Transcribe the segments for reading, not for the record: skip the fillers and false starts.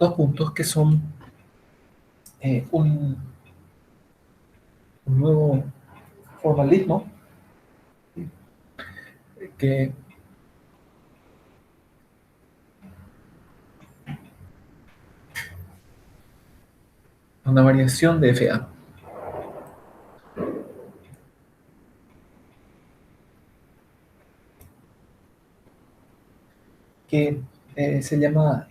dos puntos que son un nuevo formalismo que una variación de FA, que se llama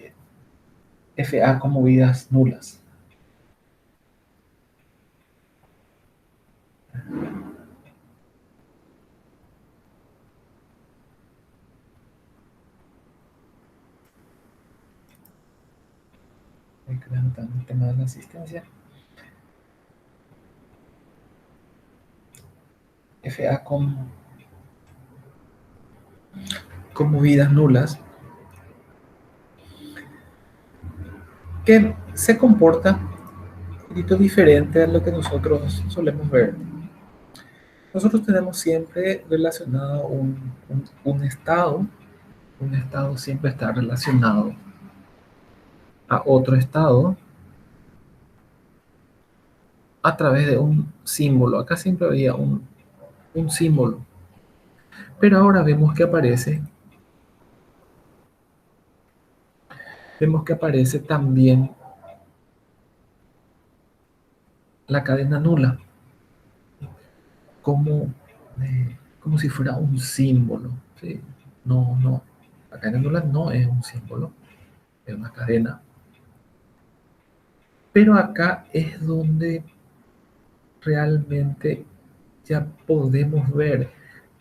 FA con movidas nulas. Creando el tema de la asistencia. FA con movidas nulas, que se comporta un poquito diferente a lo que nosotros solemos ver. Nosotros tenemos siempre relacionado un estado. Un estado siempre está relacionado a otro estado a través de un símbolo. Acá siempre había un símbolo. Pero ahora vemos que aparece también la cadena nula, como, como si fuera un símbolo. ¿Sí? No, no, la cadena nula no es un símbolo, es una cadena. Pero acá es donde realmente ya podemos ver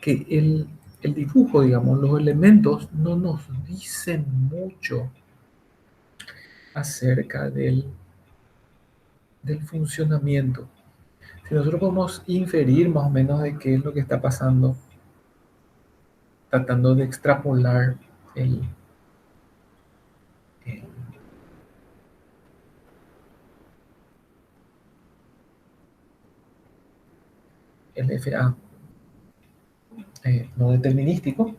que el dibujo, digamos, los elementos no nos dicen mucho acerca del funcionamiento. Si nosotros podemos inferir más o menos de qué es lo que está pasando, tratando de extrapolar el, el, el FA no determinístico,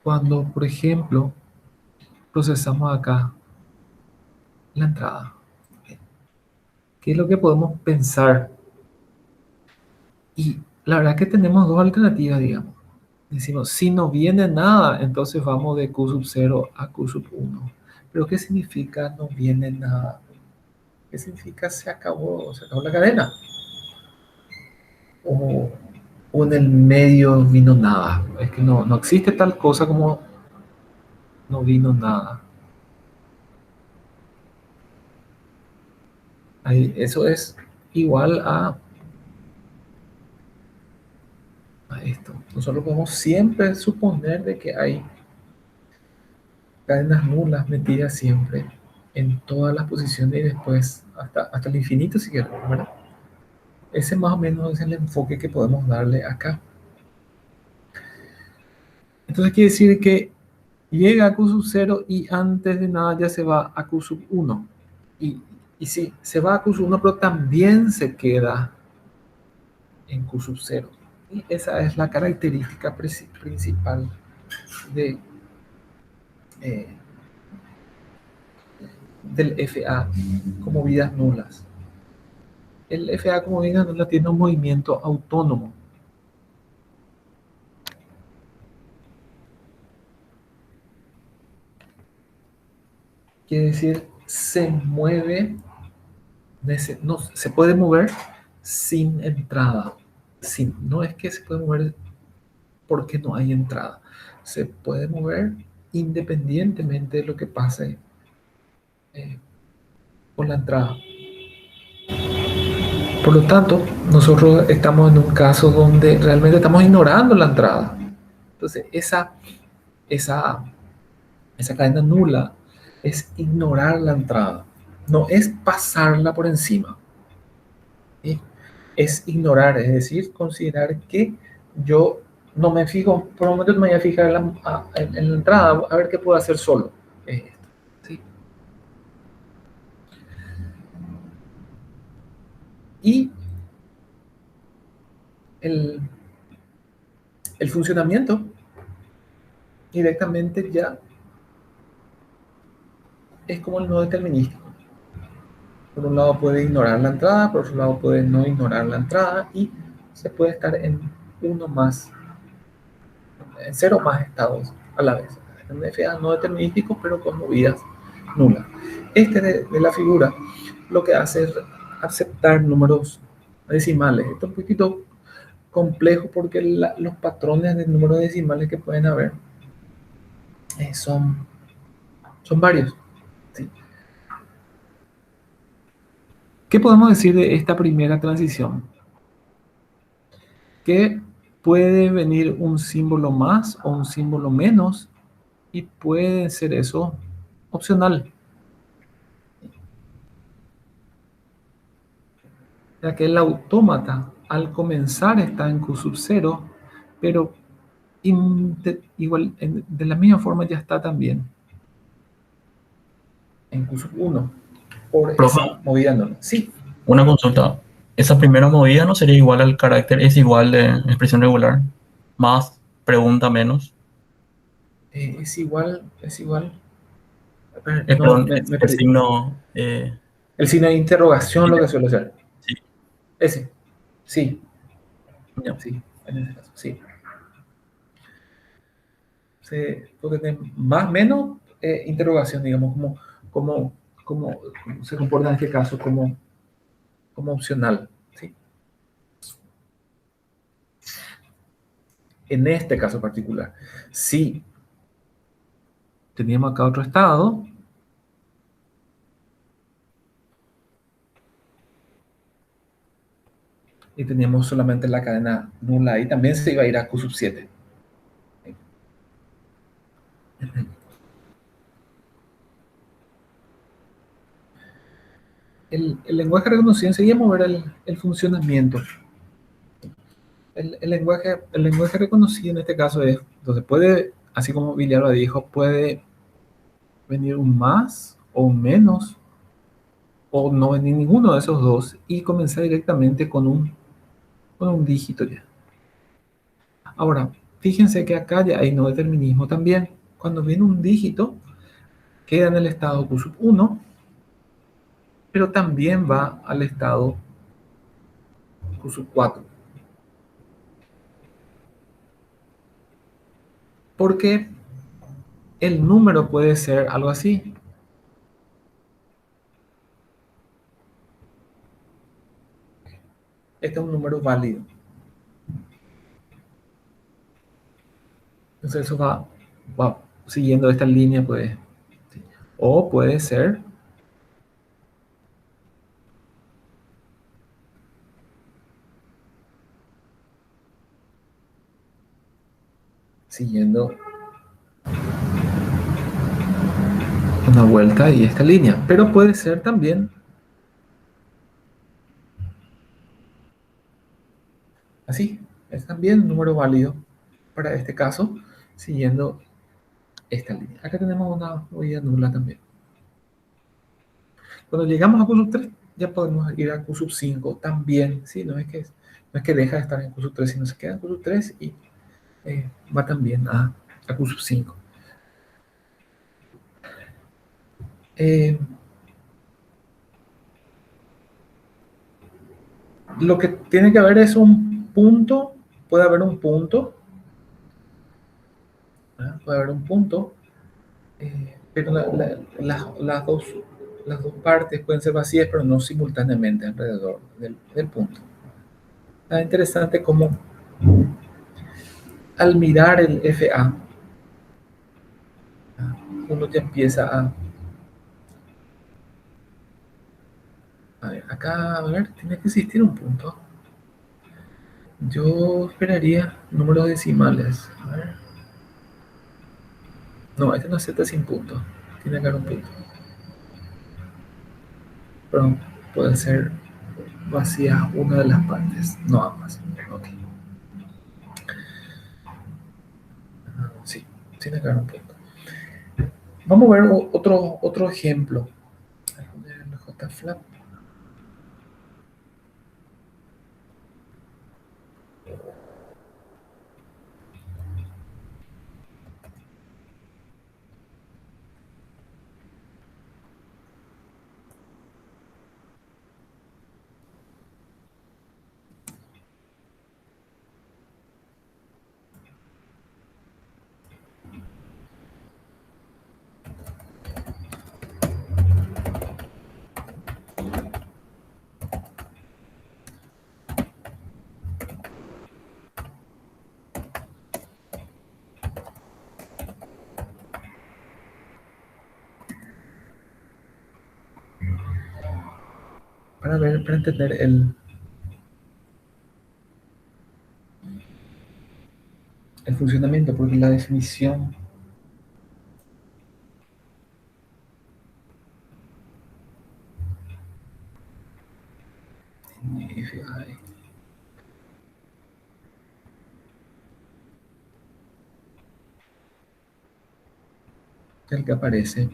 cuando, por ejemplo, procesamos acá la entrada, ¿qué es lo que podemos pensar? Y la verdad que tenemos dos alternativas, digamos. Decimos, si no viene nada, entonces vamos de Q sub 0 a Q sub 1. Pero ¿qué significa no viene nada? ¿Qué significa se acabó la cadena? O, o en el medio vino nada. Es que no existe tal cosa como no vino nada. Ahí, eso es igual a esto. Nosotros podemos siempre suponer de que hay cadenas nulas metidas siempre en todas las posiciones y después hasta el infinito si queremos, ¿verdad? Ese más o menos es el enfoque que podemos darle acá. Entonces quiere decir que llega a Q sub 0 y antes de nada ya se va a Q sub 1. Y sí, se va a Q sub 1, pero también se queda en Q sub 0. Y esa es la característica principal de, eh, del FA como vidas nulas. El FA como vidas nulas tiene un movimiento autónomo. Quiere decir, se mueve, no, se puede mover sin entrada. No es que se puede mover porque no hay entrada. Se puede mover independientemente de lo que pase eh, con la entrada. Por lo tanto, nosotros estamos en un caso donde realmente estamos ignorando la entrada. Entonces, esa, esa cadena nula es ignorar la entrada, no es pasarla por encima. ¿Sí? Es ignorar, es decir, considerar que yo no me fijo, por un momento me voy a fijar en la entrada, a ver qué puedo hacer solo. ¿Sí? Y el, el funcionamiento directamente ya es como el no determinístico. Por un lado puede ignorar la entrada, por otro lado puede no ignorar la entrada y se puede estar en uno más, en cero más estados a la vez. Un FA no determinístico, pero con movidas nulas. Este de la figura lo que hace es aceptar números decimales. Esto es un poquito complejo porque los patrones de números decimales que pueden haber son varios. ¿Sí? ¿Qué podemos decir de esta primera transición? Que puede venir un símbolo más o un símbolo menos y puede ser eso opcional, ya que el autómata al comenzar está en Q sub 0, pero igual de la misma forma ya está también en Q sub 1 por Profe, esa movida no. Sí, una consulta. Esa primera movida no sería igual al carácter, es igual de expresión regular, más pregunta menos. es igual. No, Perdón, me el perdí. signo, El signo de interrogación sí, lo que suele ser. sí, Ese, sí, ya. sí, en ese caso, sí. Sí, porque más menos interrogación, digamos, como, como se comporta en este caso como opcional. ¿Sí? En este caso particular, si teníamos acá otro estado y teníamos solamente la cadena nula ahí, también se iba a ir a Q sub 7. El lenguaje reconocido, enseguida mover el funcionamiento. El lenguaje reconocido en este caso es, entonces puede, así como Villalba dijo, puede venir un más o un menos o no venir ninguno de esos dos y comenzar directamente con un dígito ya. Ahora, fíjense que acá ya hay no determinismo también. Cuando viene un dígito, queda en el estado Q sub 1, pero también va al estado Q sub 4. Porque el número puede ser algo así. Este es un número válido. Entonces eso va siguiendo esta línea, pues. ¿Sí? O puede ser siguiendo una vuelta y esta línea. Pero puede ser también así. Es también un número válido para este caso, siguiendo esta línea. Acá tenemos una huella nula también. Cuando llegamos a Q sub 3, ya podemos ir a Q sub 5 también. ¿Sí? No es que deja de estar en Q sub 3, sino se queda en Q sub 3 y va también a Q sub 5. Eh, lo que tiene que haber es un punto, puede haber un punto, ¿verdad? Puede haber un punto, pero las dos partes pueden ser vacías, pero no simultáneamente alrededor del punto. Está interesante cómo al mirar el FA, uno ya empieza a ver, acá, a ver, tiene que existir un punto. Yo esperaría números decimales. A ver. No, este no acepta sin punto. Tiene que haber un punto. Pero puede ser vacía una de las partes, no ambas. Ok. Sí, tiene que haber un punto. Vamos a ver otro ejemplo. El JFlap. para entender el funcionamiento, porque la definición NFI el que aparece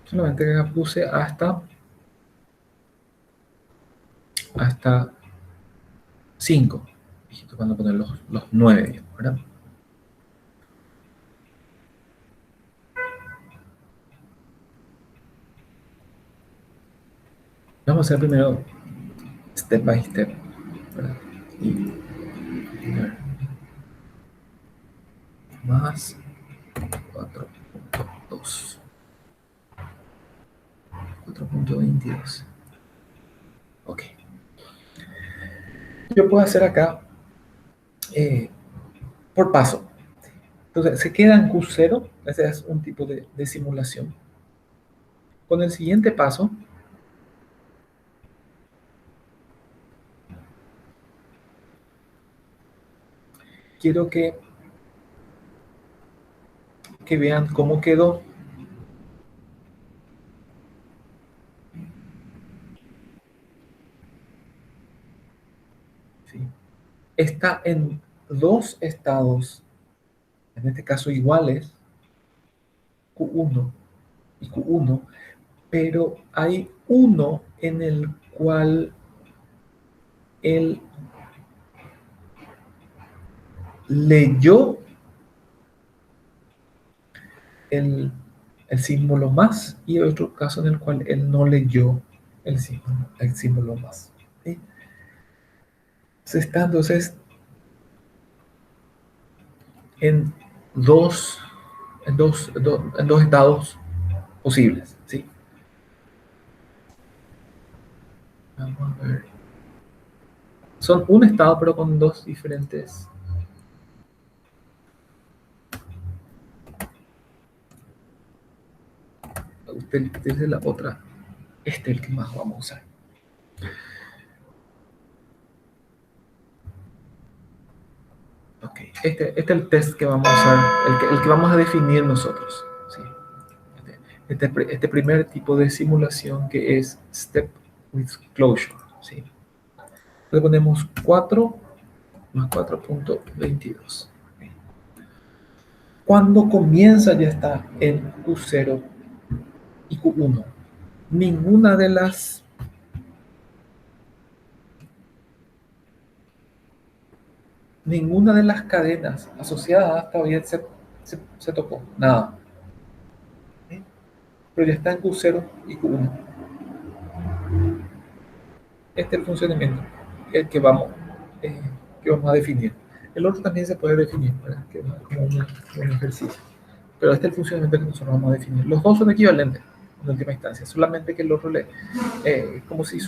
solamente que puse hasta 5. Cuando poner los 9, ¿verdad? Vamos a hacer primero step by step, ¿verdad? Y más 4.2, 4.22. Ok. Yo puedo hacer acá por paso. Entonces, se queda en Q0. Ese es un tipo de simulación. Con el siguiente paso, quiero que vean cómo quedó. ¿Sí? Está en dos estados, en este caso iguales, Q1 y Q1, pero hay uno en el cual él leyó el símbolo más, y otro caso en el cual él no leyó el símbolo más. ¿Sí? Se está entonces en dos, en dos estados posibles. ¿Sí? Vamos a ver. Son un estado, pero con dos diferentes. Usted utilice la otra. Este es el que más vamos a usar. Ok, este es el test que vamos a usar, el que vamos a definir nosotros. ¿Sí? Este primer tipo de simulación que es Step with Closure. ¿Sí? Le ponemos 4 más 4.22. Cuando comienza ya está en Q0 y Q1. Ninguna de las cadenas asociadas todavía se tocó. Nada. ¿Sí? Pero ya está en Q0 y Q1. Este es el funcionamiento el que vamos a definir. El otro también se puede definir, ¿verdad? Que es como un ejercicio. Pero este es el funcionamiento que nosotros vamos a definir. Los dos son equivalentes en última instancia, solamente que el otro como si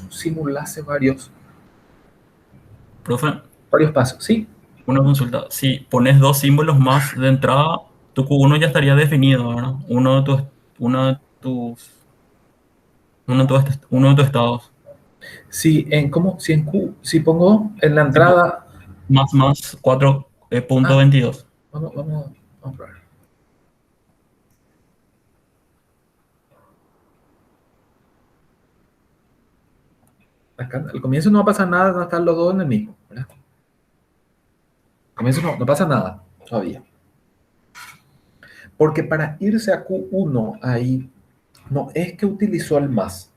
simulase varios Profe, pasos. ¿Sí? una consulta. Si pones dos símbolos más de entrada, tu Q1 ya estaría definido, ¿verdad? Uno de tus, uno de tus estados. Si pongo en la Tipo, entrada. más 4 Ah, 22. vamos a probar. Acá, al comienzo no va a pasar nada, van a estar los dos en el mismo, ¿verdad? Al comienzo no pasa nada todavía. Porque para irse a Q1 ahí, no es que utilizó el más,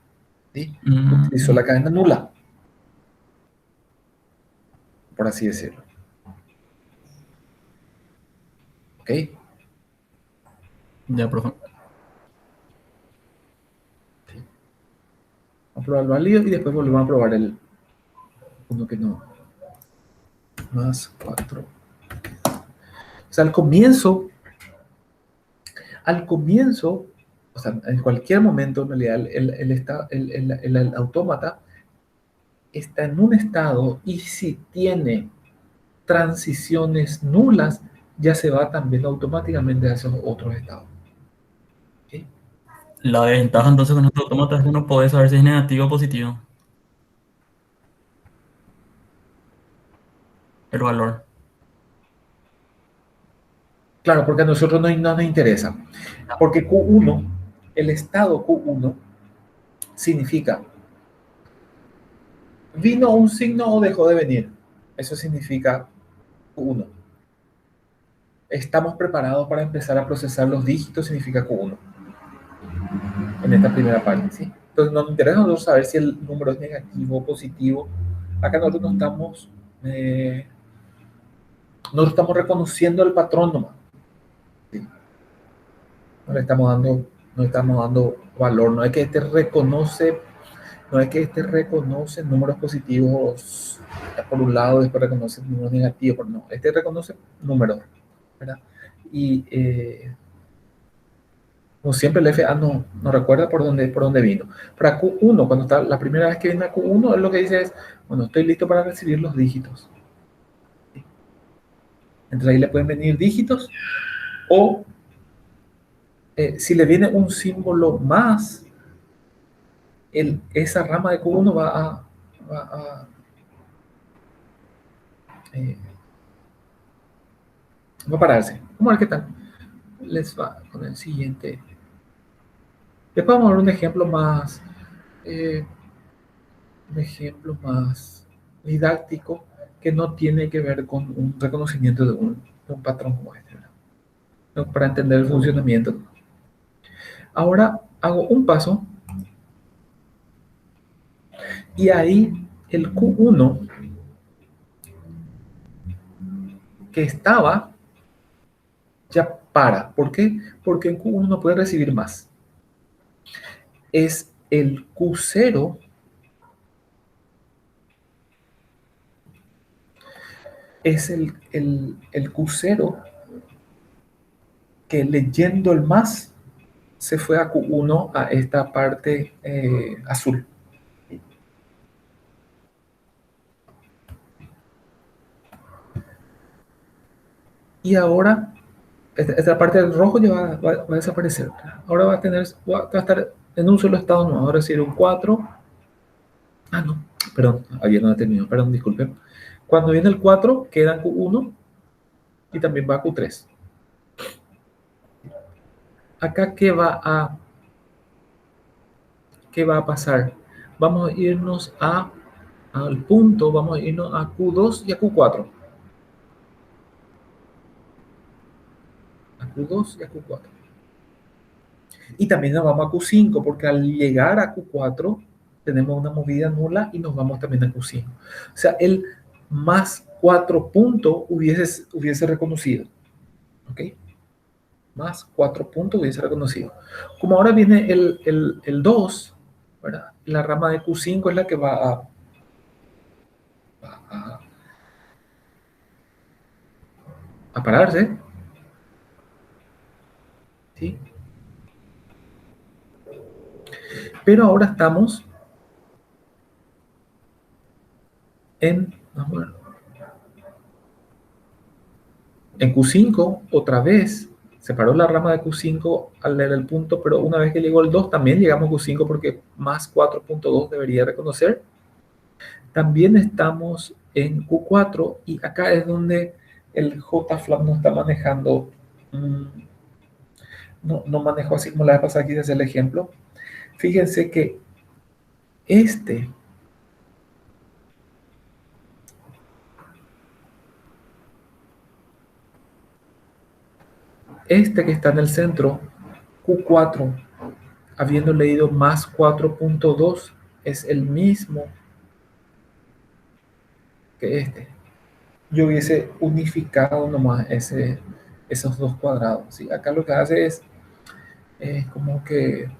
¿sí? Utilizó la cadena nula, por así decirlo. ¿Ok? Ya, profe. Sí. Vamos a probar el válido y después volvemos a probar el uno que no. Más 4. O sea, al comienzo, o sea, en cualquier momento, en realidad, el autómata está en un estado, y si tiene transiciones nulas, ya se va también automáticamente a esos otros estados. La desventaja entonces con estos autómatas es que no podés saber si es negativo o positivo el valor. Claro, porque a nosotros no nos interesa. Porque Q1, el estado Q1, significa vino un signo o dejó de venir. Eso significa Q1. Estamos preparados para empezar a procesar los dígitos, significa Q1, en esta primera parte, ¿sí? Entonces nos interesa a nosotros saber si el número es negativo o positivo. Acá nosotros estamos reconociendo el patrón nomás, ¿sí? No le estamos dando, no estamos dando valor, no es que este reconoce números positivos por un lado, después reconoce números negativos, no, este reconoce números, ¿verdad? Y como siempre el FA no recuerda por dónde vino. Para Q1, cuando está la primera vez que viene a Q1, es lo que dice es, bueno, estoy listo para recibir los dígitos. Entonces ahí le pueden venir dígitos o si le viene un símbolo más, esa rama de Q1 eh, va a pararse. Vamos a ver qué tal les va con el siguiente. Después vamos a ver eh, un ejemplo más didáctico que no tiene que ver con un reconocimiento de un patrón como este, ¿verdad? No, para entender el funcionamiento. Ahora hago un paso y ahí el Q1 que estaba ya para. ¿Por qué? Porque en Q1 no puede recibir más. Es el Q0, es el Q0 que leyendo el más se fue a Q1 a esta parte azul. Y ahora esta parte del rojo ya va a desaparecer. Ahora va a estar en un solo estado, no, ahora sí un 4. Ah, no, perdón, ayer no terminó, perdón, disculpen. Cuando viene el 4, queda Q1 y también va a Q3. Acá, qué va a pasar? Vamos a irnos al punto, vamos a irnos a Q2 y a Q4. A Q2 y a Q4. Y también nos vamos a Q5, porque al llegar a Q4 tenemos una movida nula y nos vamos también a Q5. O sea, el más 4 puntos hubiese reconocido. ¿Ok? Más 4 puntos hubiese reconocido. Como ahora viene el 2, ¿verdad? La rama de Q5 es la que a, a pararse. ¿Sí? Pero ahora estamos vamos a ver, en Q5 otra vez. Se paró la rama de Q5 al leer el punto, pero una vez que llegó el 2 también llegamos a Q5 porque más 4.2 debería reconocer. También estamos en Q4 y acá es donde el JFlap no está manejando, no manejó así como la vez pasada, aquí desde el ejemplo. Fíjense que este, este que está en el centro, Q4, habiendo leído más 4.2, es el mismo que este. Yo hubiese unificado nomás esos dos cuadrados. ¿Sí? Acá lo que hace es como que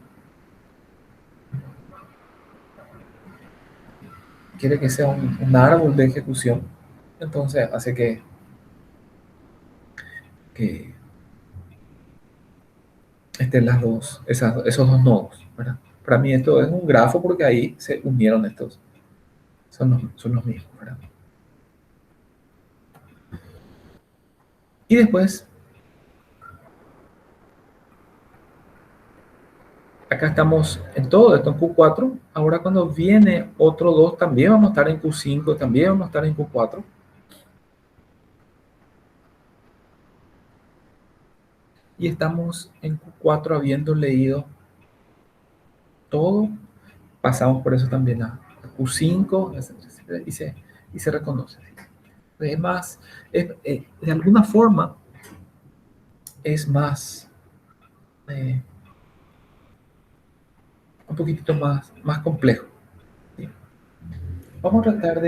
quiere que sea un árbol de ejecución. Entonces hace que estén esos dos nodos, ¿verdad? Para mí esto es un grafo porque ahí se unieron estos. Son los mismos, ¿verdad? Y después, acá estamos en todo esto en Q4. Ahora cuando viene otro 2 también vamos a estar en Q5, también vamos a estar en Q4. Y estamos en Q4 habiendo leído todo. Pasamos por eso también a Q5 y se reconoce. Es más, de alguna forma es más, eh, un poquitito más complejo. ¿Sí? Vamos a tratar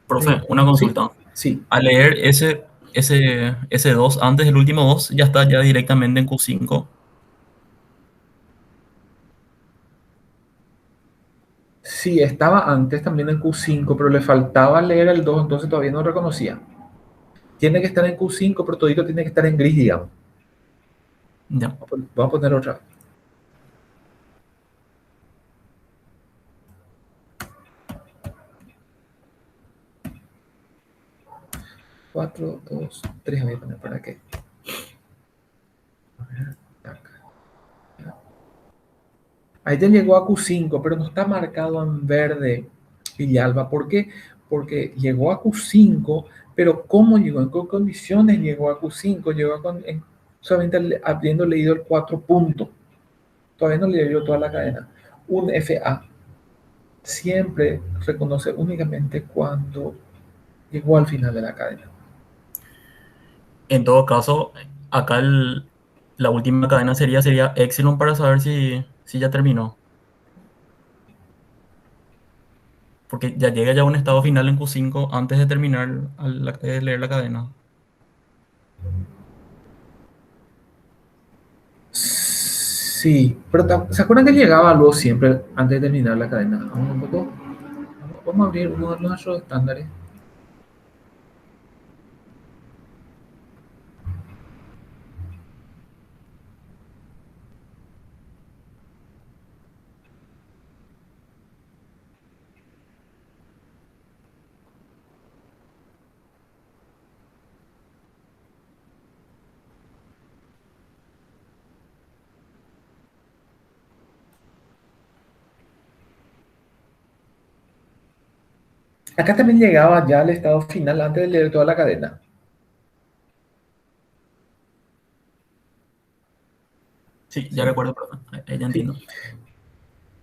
Profe, una sí, consulta. sí, Al leer ese 2 antes del último 2 ya está ya directamente en Q5. sí, estaba antes también en Q5, pero le faltaba leer el 2, entonces todavía no reconocía. Tiene que estar en Q5, pero todito tiene que estar en gris, digamos. Ya. Vamos a poner otra. 4, 2, 3, voy a poner para qué. Ahí ya llegó a Q5, pero no está marcado en verde Villalba. ¿Por qué? Porque llegó a Q5, pero ¿cómo llegó? ¿En qué condiciones llegó a Q5? Llegó solamente habiendo leído el 4 puntos. Todavía no leyó toda la cadena. Un FA siempre reconoce únicamente cuando llegó al final de la cadena. En todo caso, acá la última cadena sería Epsilon para saber si ya terminó. Porque ya llega ya a un estado final en Q5 antes de terminar de leer la cadena. Sí, pero ¿se acuerdan que llegaba luego siempre antes de terminar la cadena? Vamos a abrir uno de nuestros estándares. Acá también llegaba ya al estado final antes de leer toda la cadena. Sí, ya ¿Sí? recuerdo, profe. Ya Sí. entiendo.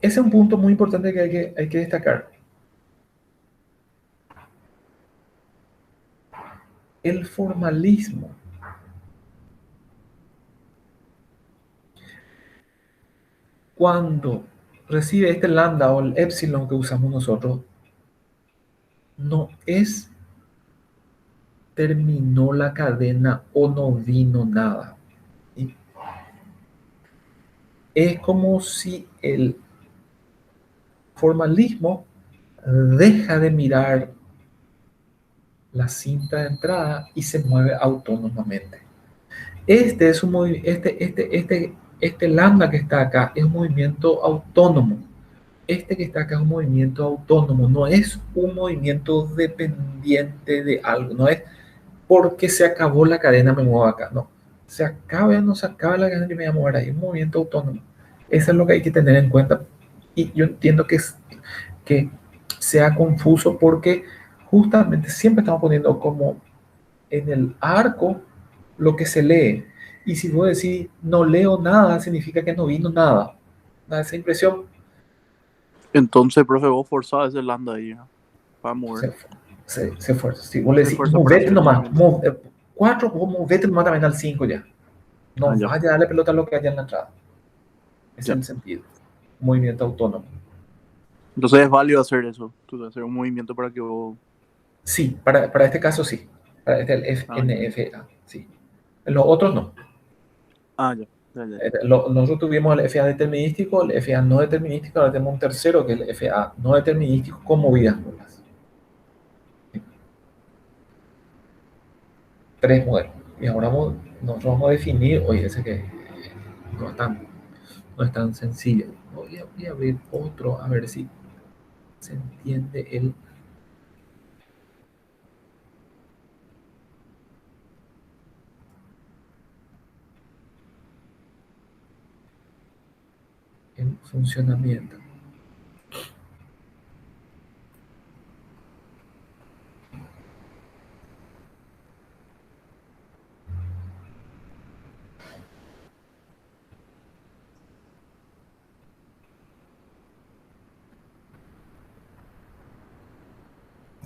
Ese es un punto muy importante que hay que destacar. El formalismo, cuando recibe este lambda o el epsilon que usamos nosotros, no es terminó la cadena o no vino nada. ¿Sí? Es como si el formalismo deja de mirar la cinta de entrada y se mueve autónomamente. Este es un este lambda que está acá es un movimiento autónomo. Este que está acá es un movimiento autónomo, no es un movimiento dependiente de algo, no es porque se acabó la cadena me muevo acá, no. Se acaba o no se acaba la cadena, yo me voy a mover ahí, es un movimiento autónomo. Eso es lo que hay que tener en cuenta. Y yo entiendo que sea confuso porque justamente siempre estamos poniendo como en el arco lo que se lee. Y si vos decís no leo nada, significa que no vino nada. Da esa impresión. Entonces, profe, vos forzás ese lambda ahí, ¿no? Para mover. Se, se fuerza. Si vos le Se decís fuerza para movete hacer el nomás, movimiento. 4, vos movete nomás también al 5 ya. Ah, No ya. vaya a darle pelota a lo que haya en la entrada. Ese Ya. es el sentido. Movimiento autónomo. Entonces es válido hacer eso. Tú hacer un movimiento para que vos. Sí, para este caso sí. Para este el Ah, ya. FNFA, sí. En los otros no. Ah, ya. Ya, ya, ya. Nosotros tuvimos el FA determinístico, el FA no determinístico, ahora tenemos un tercero que es el FA no determinístico con movidas nulas. Tres modelos. Y ahora nosotros vamos a definir, oye, ese que no es tan, no es tan sencillo. Voy a abrir otro a ver si se entiende el. funcionamiento.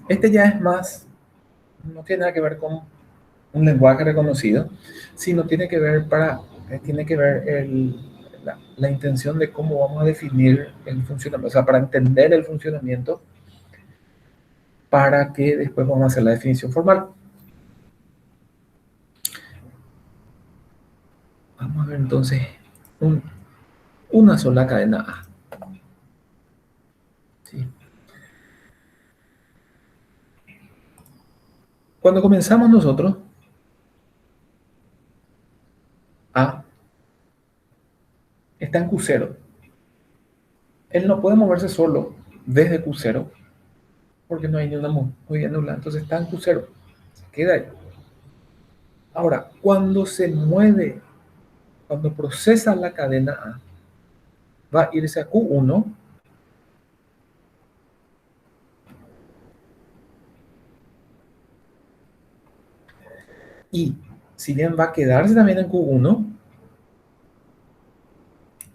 Este ya es más, no tiene nada que ver con un lenguaje reconocido, sino tiene que ver la intención de cómo vamos a definir el funcionamiento, o sea, para entender el funcionamiento, para que después vamos a hacer la definición formal. Vamos a ver entonces una sola cadena A. ¿Sí? Cuando comenzamos nosotros, A está en Q0. Él no puede moverse solo desde Q0 porque no hay ni una movida nula. Entonces está en Q0. Se queda ahí. Ahora, cuando se mueve, cuando procesa la cadena A, va a irse a Q1 y si bien va a quedarse también en Q1,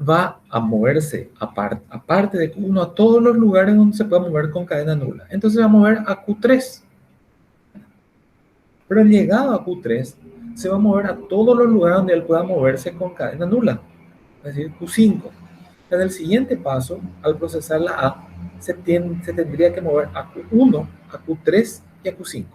va a moverse aparte de Q1 a todos los lugares donde se pueda mover con cadena nula. Entonces va a mover a Q3. Pero llegado a Q3, se va a mover a todos los lugares donde él pueda moverse con cadena nula, es decir, Q5. En el siguiente paso, al procesar la A, se tendría que mover a Q1, a Q3 y a Q5.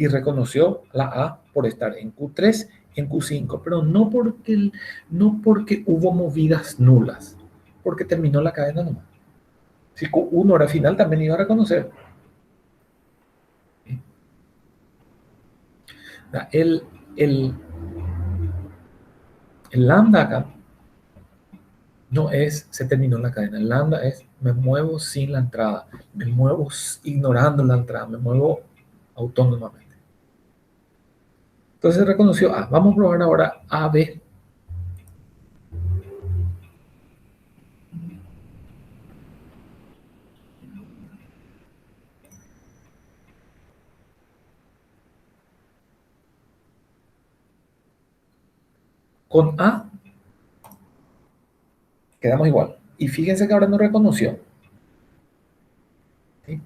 Y reconoció la A por estar en Q3, en Q5, pero no porque hubo movidas nulas, porque terminó la cadena nula. Si Q1 era final, también iba a reconocer. El, el, el lambda acá no es se terminó la cadena. El lambda es me muevo sin la entrada, me muevo ignorando la entrada, me muevo autónomamente. Entonces reconoció A. Vamos a probar ahora AB. Con A quedamos igual. Y fíjense que ahora no reconoció. ¿Sí?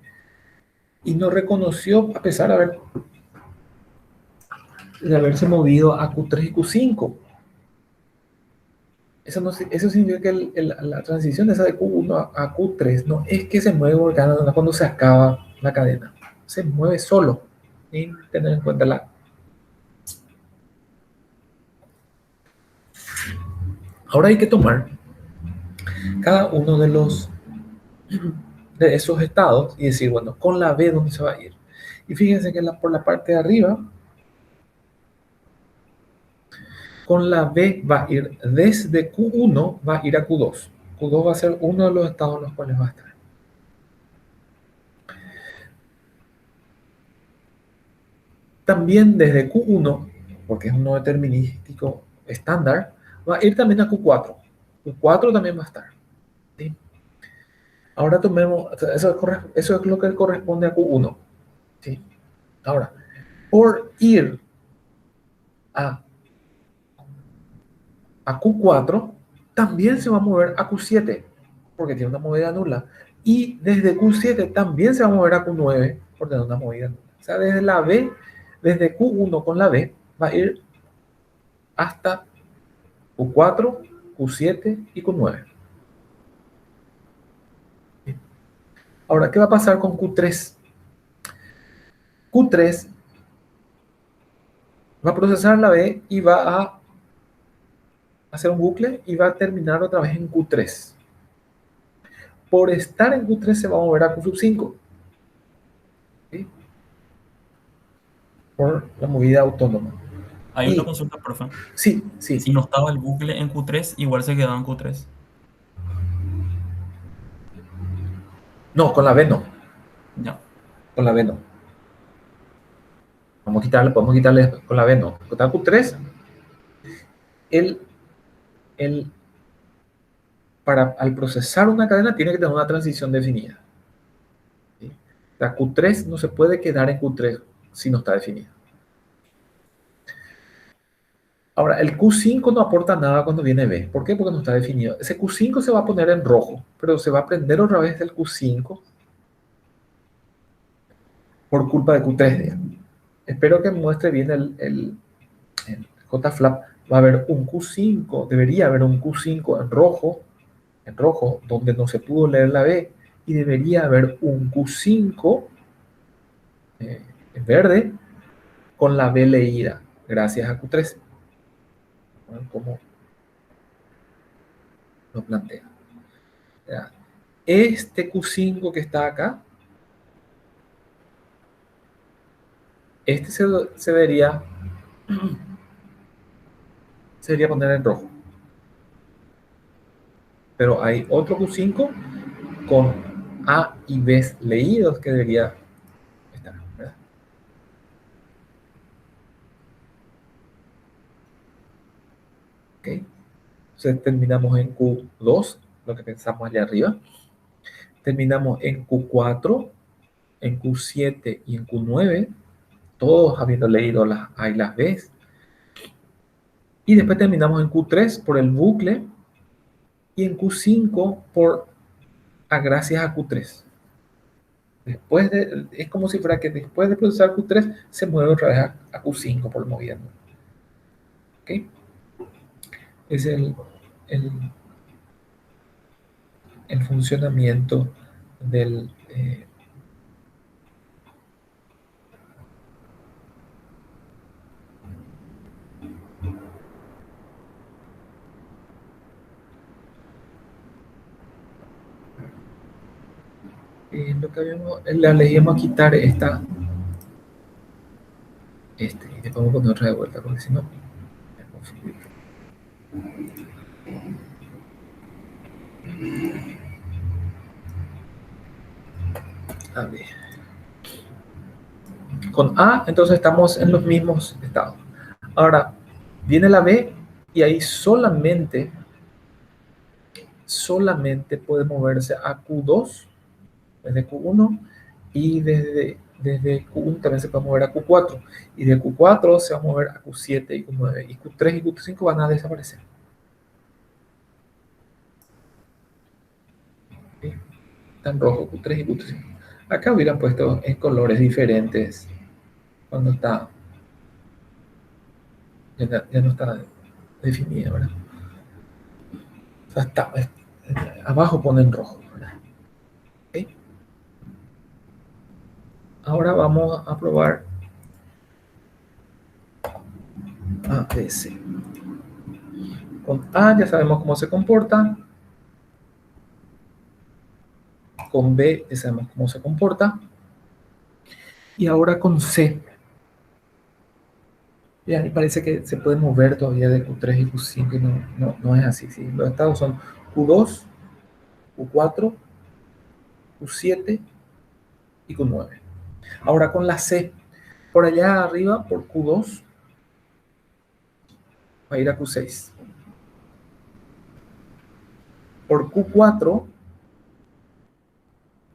Y no reconoció a pesar de haberse movido a Q3 y Q5. Eso significa que la transición esa de Q1 a Q3 no es que se mueve cuando se acaba la cadena. Se mueve solo, sin tener en cuenta la... Ahora hay que tomar cada uno de esos estados y decir, bueno, con la B, ¿dónde se va a ir? Y fíjense que por la parte de arriba, con la B va a ir desde Q1, va a ir a Q2. Q2 va a ser uno de los estados en los cuales va a estar. También desde Q1, porque es un no determinístico estándar, va a ir también a Q4. Q4 también va a estar. ¿Sí? Ahora tomemos, eso es lo que corresponde a Q1. ¿Sí? Ahora, por ir a Q4, también se va a mover a Q7, porque tiene una movida nula. Y desde Q7 también se va a mover a Q9, porque tiene una movida nula. O sea, desde la B, desde Q1 con la B, va a ir hasta Q4, Q7 y Q9. Ahora, ¿qué va a pasar con Q3? Q3 va a procesar la B y va a hacer un bucle y va a terminar otra vez en Q3. Por estar en Q3 se va a mover a Q5. ¿Sí? Por la movida autónoma. Hay una Y consulta, profe. sí, sí. Si no estaba el bucle en Q3, igual se quedaba en Q3. No, con la B no. Ya. Con la B no. Podemos quitarle con la B, no. Con la Q3, el, el, al procesar una cadena tiene que tener una transición definida. ¿Sí? La Q3 no se puede quedar en Q3 si no está definida. Ahora, el Q5 no aporta nada cuando viene B. ¿Por qué? Porque no está definido. Ese Q5 se va a poner en rojo, pero se va a prender otra vez del Q5 por culpa de Q3. Digamos. Espero que muestre bien el JFlap. Va a haber un Q5, debería haber un Q5 en rojo, donde no se pudo leer la B, y debería haber un Q5 en verde con la B leída, gracias a Q3. Como lo plantea. Este Q5 que está acá, este se debería poner en rojo. Pero hay otro Q5 con A y B leídos que debería estar, ¿verdad? Ok. Entonces terminamos en Q2, lo que pensamos allá arriba. Terminamos en Q4, en Q7 y en Q9, todos habiendo leído las A y las B. Y después terminamos en Q3 por el bucle y en Q5 gracias a Q3. Es como si fuera que después de procesar Q3 se mueve otra vez a Q5 por el movimiento. ¿Okay? Es el funcionamiento del lo que habíamos, le elegimos a quitar y después vamos a poner otra de vuelta porque si no me confundo. A ver. Con A entonces estamos en los mismos estados. Ahora viene la B y ahí solamente puede moverse a Q2 desde Q1 y desde Q1 también se puede mover a Q4 y de Q4 se va a mover a Q7 y Q9 y Q3 y Q5 van a desaparecer. ¿Sí? Están rojos Q3 y Q5. Acá hubieran puesto en colores diferentes cuando está ya no está definido, ¿verdad? O sea, abajo ponen rojo, ¿verdad? ¿Okay? Ahora vamos a probar AS. Con A ya sabemos cómo se comporta. Con B ya sabemos cómo se comporta. Y ahora con C. Ya parece que se puede mover todavía de Q3 y Q5 y no es así. ¿Sí? Los estados son Q2, Q4, Q7 y Q9. Ahora con la C, por allá arriba, por Q2, va a ir a Q6. Por Q4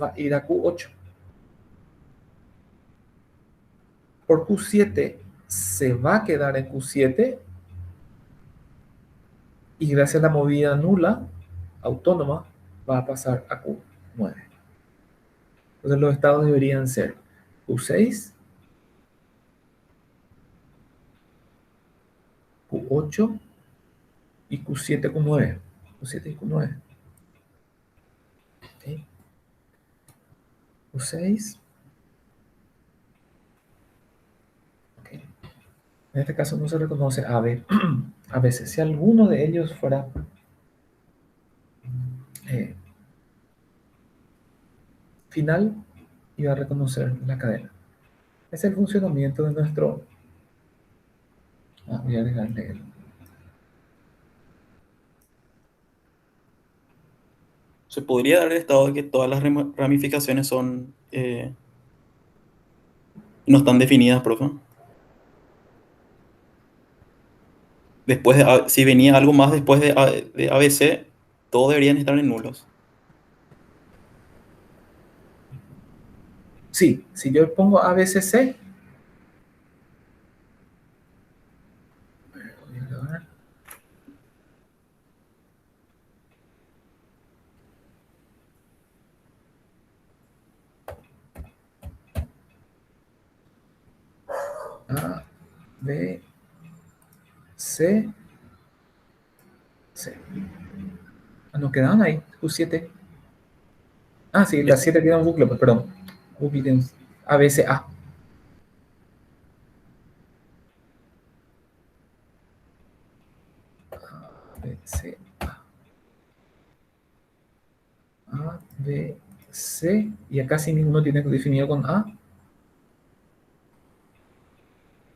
va a ir a Q8. Por Q7 se va a quedar en Q7 y gracias a la movida nula autónoma va a pasar a Q9. Entonces los estados deberían ser Q6, Q8 y Q7, Q9. Q7 y Q9. ¿Okay? Q6. Okay. En este caso no se reconoce AB. A veces, si alguno de ellos fuera final, iba a reconocer la cadena. Es el funcionamiento de nuestro... voy a agregarle el... ¿Se podría dar el estado de que todas las ramificaciones no están definidas, profe? después si venía algo más después de ABC, todos deberían estar en nulos. Sí, si yo pongo ABCC, A, B, C, C. Ah, nos quedaban ahí, Q7. Ah, sí, las 7 quedan bucle, pues, perdón. Bucle ABCA. B, C, A, B, C. Y acá sí ninguno tiene definido con A.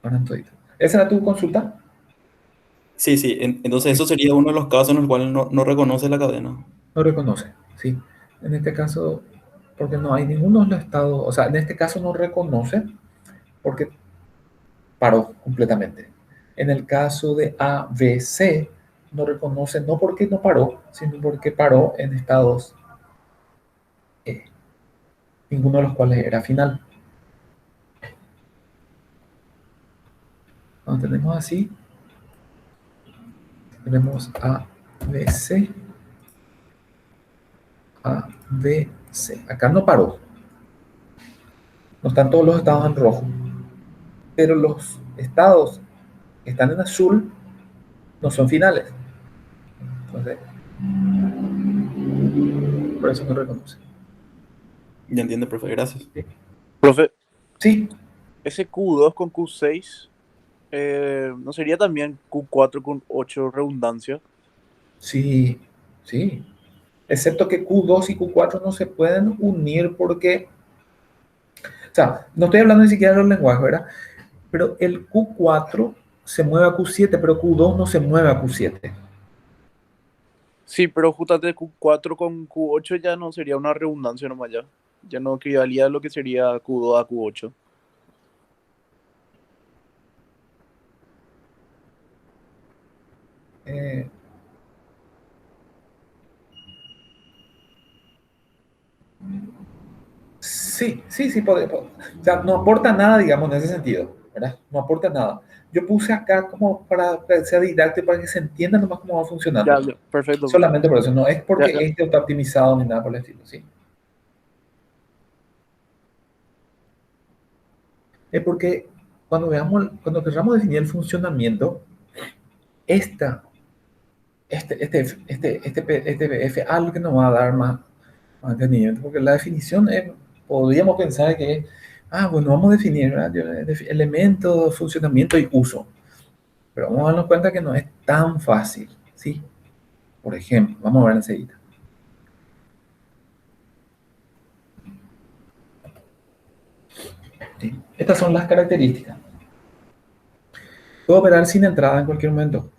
Ahora estoy. ¿Esa era tu consulta? Sí, sí, entonces Sí. eso sería uno de los casos en los cuales no reconoce la cadena. No reconoce, sí. En este caso, porque no hay ninguno de los estados, o sea, en este caso no reconoce porque paró completamente. En el caso de A, B, C, no reconoce no porque no paró, sino porque paró en estados E, ninguno de los cuales era final. Cuando tenemos así, tenemos A, B, C, A, B, C. Acá no paró, no están todos los estados en rojo, pero los estados que están en azul no son finales. Entonces, por eso no reconoce. Ya entiende, profe, gracias. Profe, Sí, ese Q2 con Q6, ¿no sería también Q4 con 8 redundancia? sí, sí. Excepto que Q2 y Q4 no se pueden unir porque, o sea, no estoy hablando ni siquiera de los lenguajes, ¿verdad? Pero el Q4 se mueve a Q7, pero Q2 no se mueve a Q7. Sí, pero justamente Q4 con Q8 ya no sería una redundancia nomás ya. Ya no equivalía a lo que sería Q2 a Q8. Eh, sí, sí, sí, o sea, no aporta nada, digamos, en ese sentido, ¿verdad? No aporta nada. Yo puse acá como para que sea didáctico, para que se entienda nomás cómo va Ya, funcionando. ya, perfecto, profe. Solamente por eso, no es Ya, porque ya. este está optimizado ni nada por el estilo, ¿sí? Es porque cuando queramos definir el funcionamiento, esta, este PF algo que nos va a dar más entendimiento, porque la definición es, podríamos pensar que, bueno, vamos a definir, ¿verdad? Elementos, funcionamiento y uso, pero vamos a darnos cuenta que no es tan fácil, ¿sí? Por ejemplo, vamos a ver enseguida. ¿Sí? Estas son las características. Puedo operar sin entrada en cualquier momento.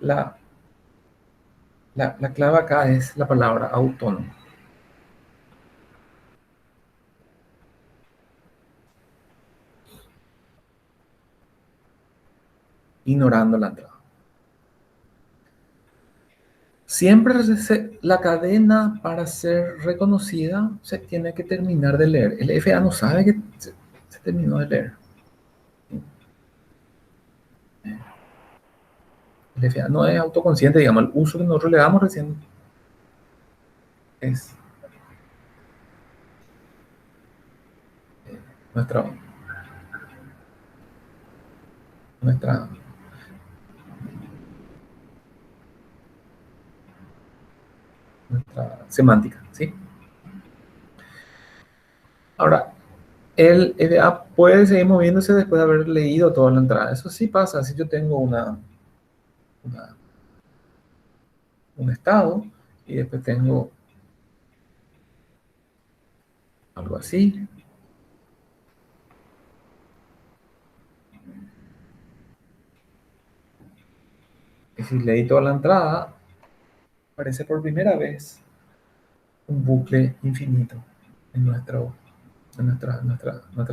La, la clave acá es la palabra autónomo, ignorando la entrada. Siempre la cadena para ser reconocida se tiene que terminar de leer. El FA no sabe que se terminó de leer. El FA no es autoconsciente, digamos, el uso que nosotros le damos recién es nuestra, nuestra, nuestra semántica, ¿sí? Ahora, el FA puede seguir moviéndose después de haber leído toda la entrada. Eso sí pasa si yo tengo una un estado y después tengo algo así. Y si leí toda la entrada, aparece por primera vez un bucle infinito en, nuestra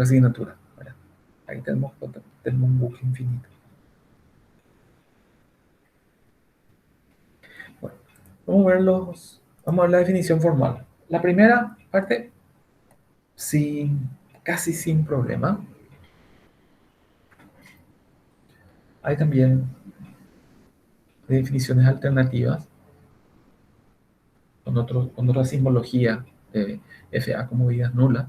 asignatura. ¿Verdad? Ahí tenemos un bucle infinito. Vamos a ver la definición formal. La primera parte, casi sin problema. Hay también definiciones alternativas con otra simbología de FA como vidas nulas.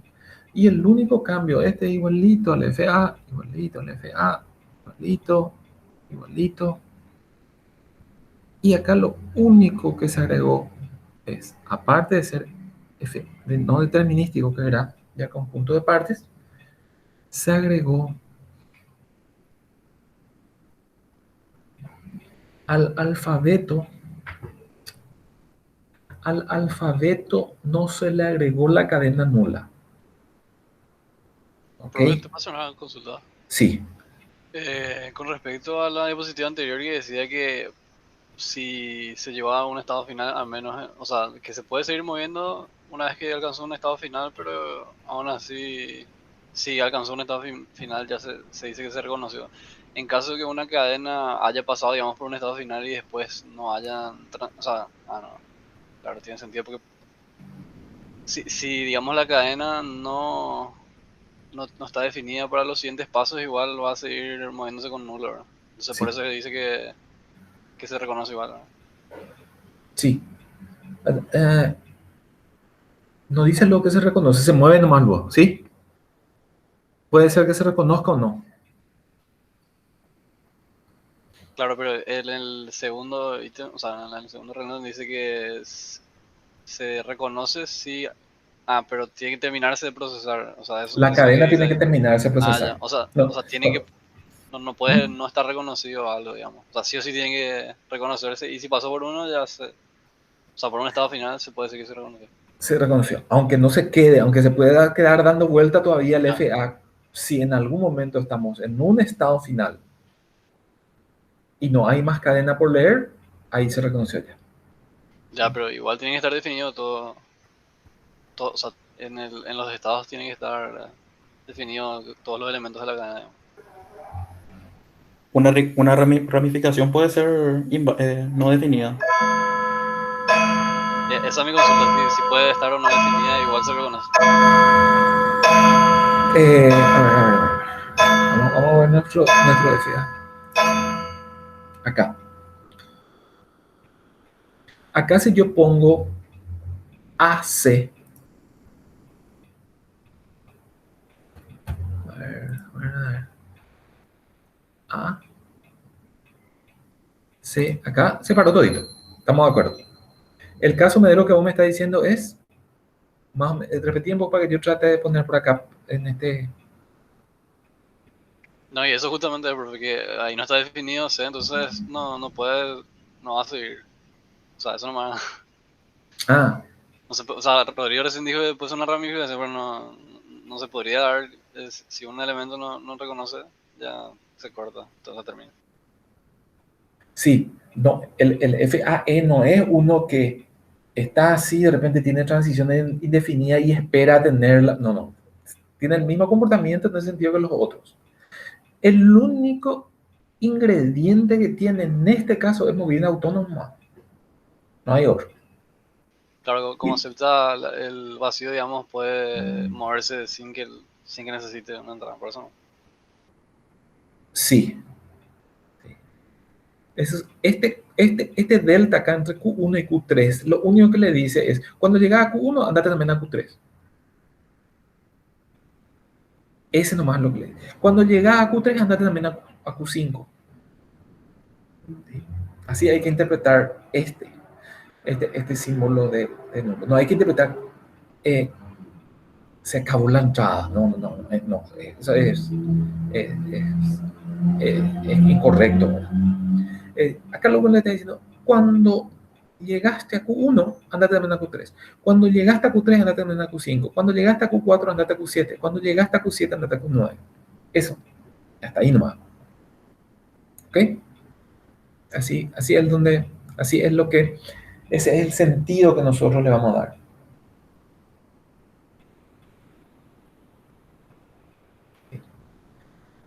Y el único cambio, este es igualito al FA, igualito al FA, igualito, igualito. Y acá lo único que se agregó es, aparte de ser no determinístico, que era ya conjunto de partes, se agregó al alfabeto. Al alfabeto no se le agregó la cadena nula. ¿Ok? Profe, te paso una consulta. Sí. Con respecto a la diapositiva anterior que decía que si se llevaba a un estado final, al menos, o sea, que se puede seguir moviendo una vez que alcanzó un estado final, pero aún así, si alcanzó un estado final, ya se dice que se reconoció. En caso de que una cadena haya pasado, digamos, por un estado final y después no hayan, o sea, no, claro, tiene sentido porque si digamos, la cadena no está definida para los siguientes pasos, igual va a seguir moviéndose con nulo, ¿verdad? Entonces Sí. por eso se dice que se reconoce igual, ¿verdad? Sí. No dice lo que se reconoce, se mueve nomás luego, ¿sí? Puede ser que se reconozca o no. Claro, pero en el segundo ítem, o sea, en el segundo renglón dice que se reconoce si... Ah, pero tiene que terminarse de procesar, o sea, eso La es lo que cadena dice tiene que ahí. terminarse de Ah, ya, procesar. o No, sea, tiene que... No puede no estar reconocido algo, digamos. O sea, sí o sí tiene que reconocerse, y si pasó por uno, ya se... O sea, por un estado final se puede decir que se reconoció. se reconoció. Aunque no se quede, aunque se pueda quedar dando vuelta todavía el Ya, FA, si en algún momento estamos en un estado final y no hay más cadena por leer, ahí se reconoció ya. ya, pero igual tiene que estar definido todo, o sea, en los estados tiene que estar definido todos los elementos de la cadena, digamos. Una ramificación puede ser no definida. Esa es mi consulta, si puede estar o no definida, igual se reconoce. A ver. Vamos a ver nuestro FA. Acá. Acá si yo pongo AC. A ver. A. C. Acá se paró todito. Estamos de acuerdo. El caso Medero que vos me estás diciendo es... repetí un poco para que yo trate de poner por acá en este... No, y eso justamente porque ahí no está definido, ¿sí? Entonces no puede, no va a seguir. O sea, eso no va. Ah, No se, o sea, Rodrigo recién dijo que puede ser una ramificación, pero no se podría dar. Si un elemento no reconoce, ya se corta, entonces termina. sí. No, el FAE no es uno que está así, de repente tiene transiciones indefinidas y espera tenerla. No. Tiene el mismo comportamiento en el sentido que los otros. El único ingrediente que tiene en este caso es movida autónoma. No hay otro. Claro, como acepta el vacío, digamos, puede moverse sin que necesite una entrada, por eso no. Sí. Este delta acá entre Q1 y Q3, lo único que le dice es, cuando llega a Q1, andate también a Q3. Ese nomás es lo que le dice. Cuando llega a Q3, andate también a Q5. Así hay que interpretar este símbolo de número. No hay que interpretar se acabó la entrada. No. Eso es incorrecto. Acá lo que le está diciendo, cuando llegaste a Q1, andate también a Q3. Cuando llegaste a Q3, andate también a Q5. Cuando llegaste a Q4, andate a Q7. Cuando llegaste a Q7, andate a Q9. Eso, hasta ahí nomás. ¿Ok? Así es lo que, ese es el sentido que nosotros le vamos a dar.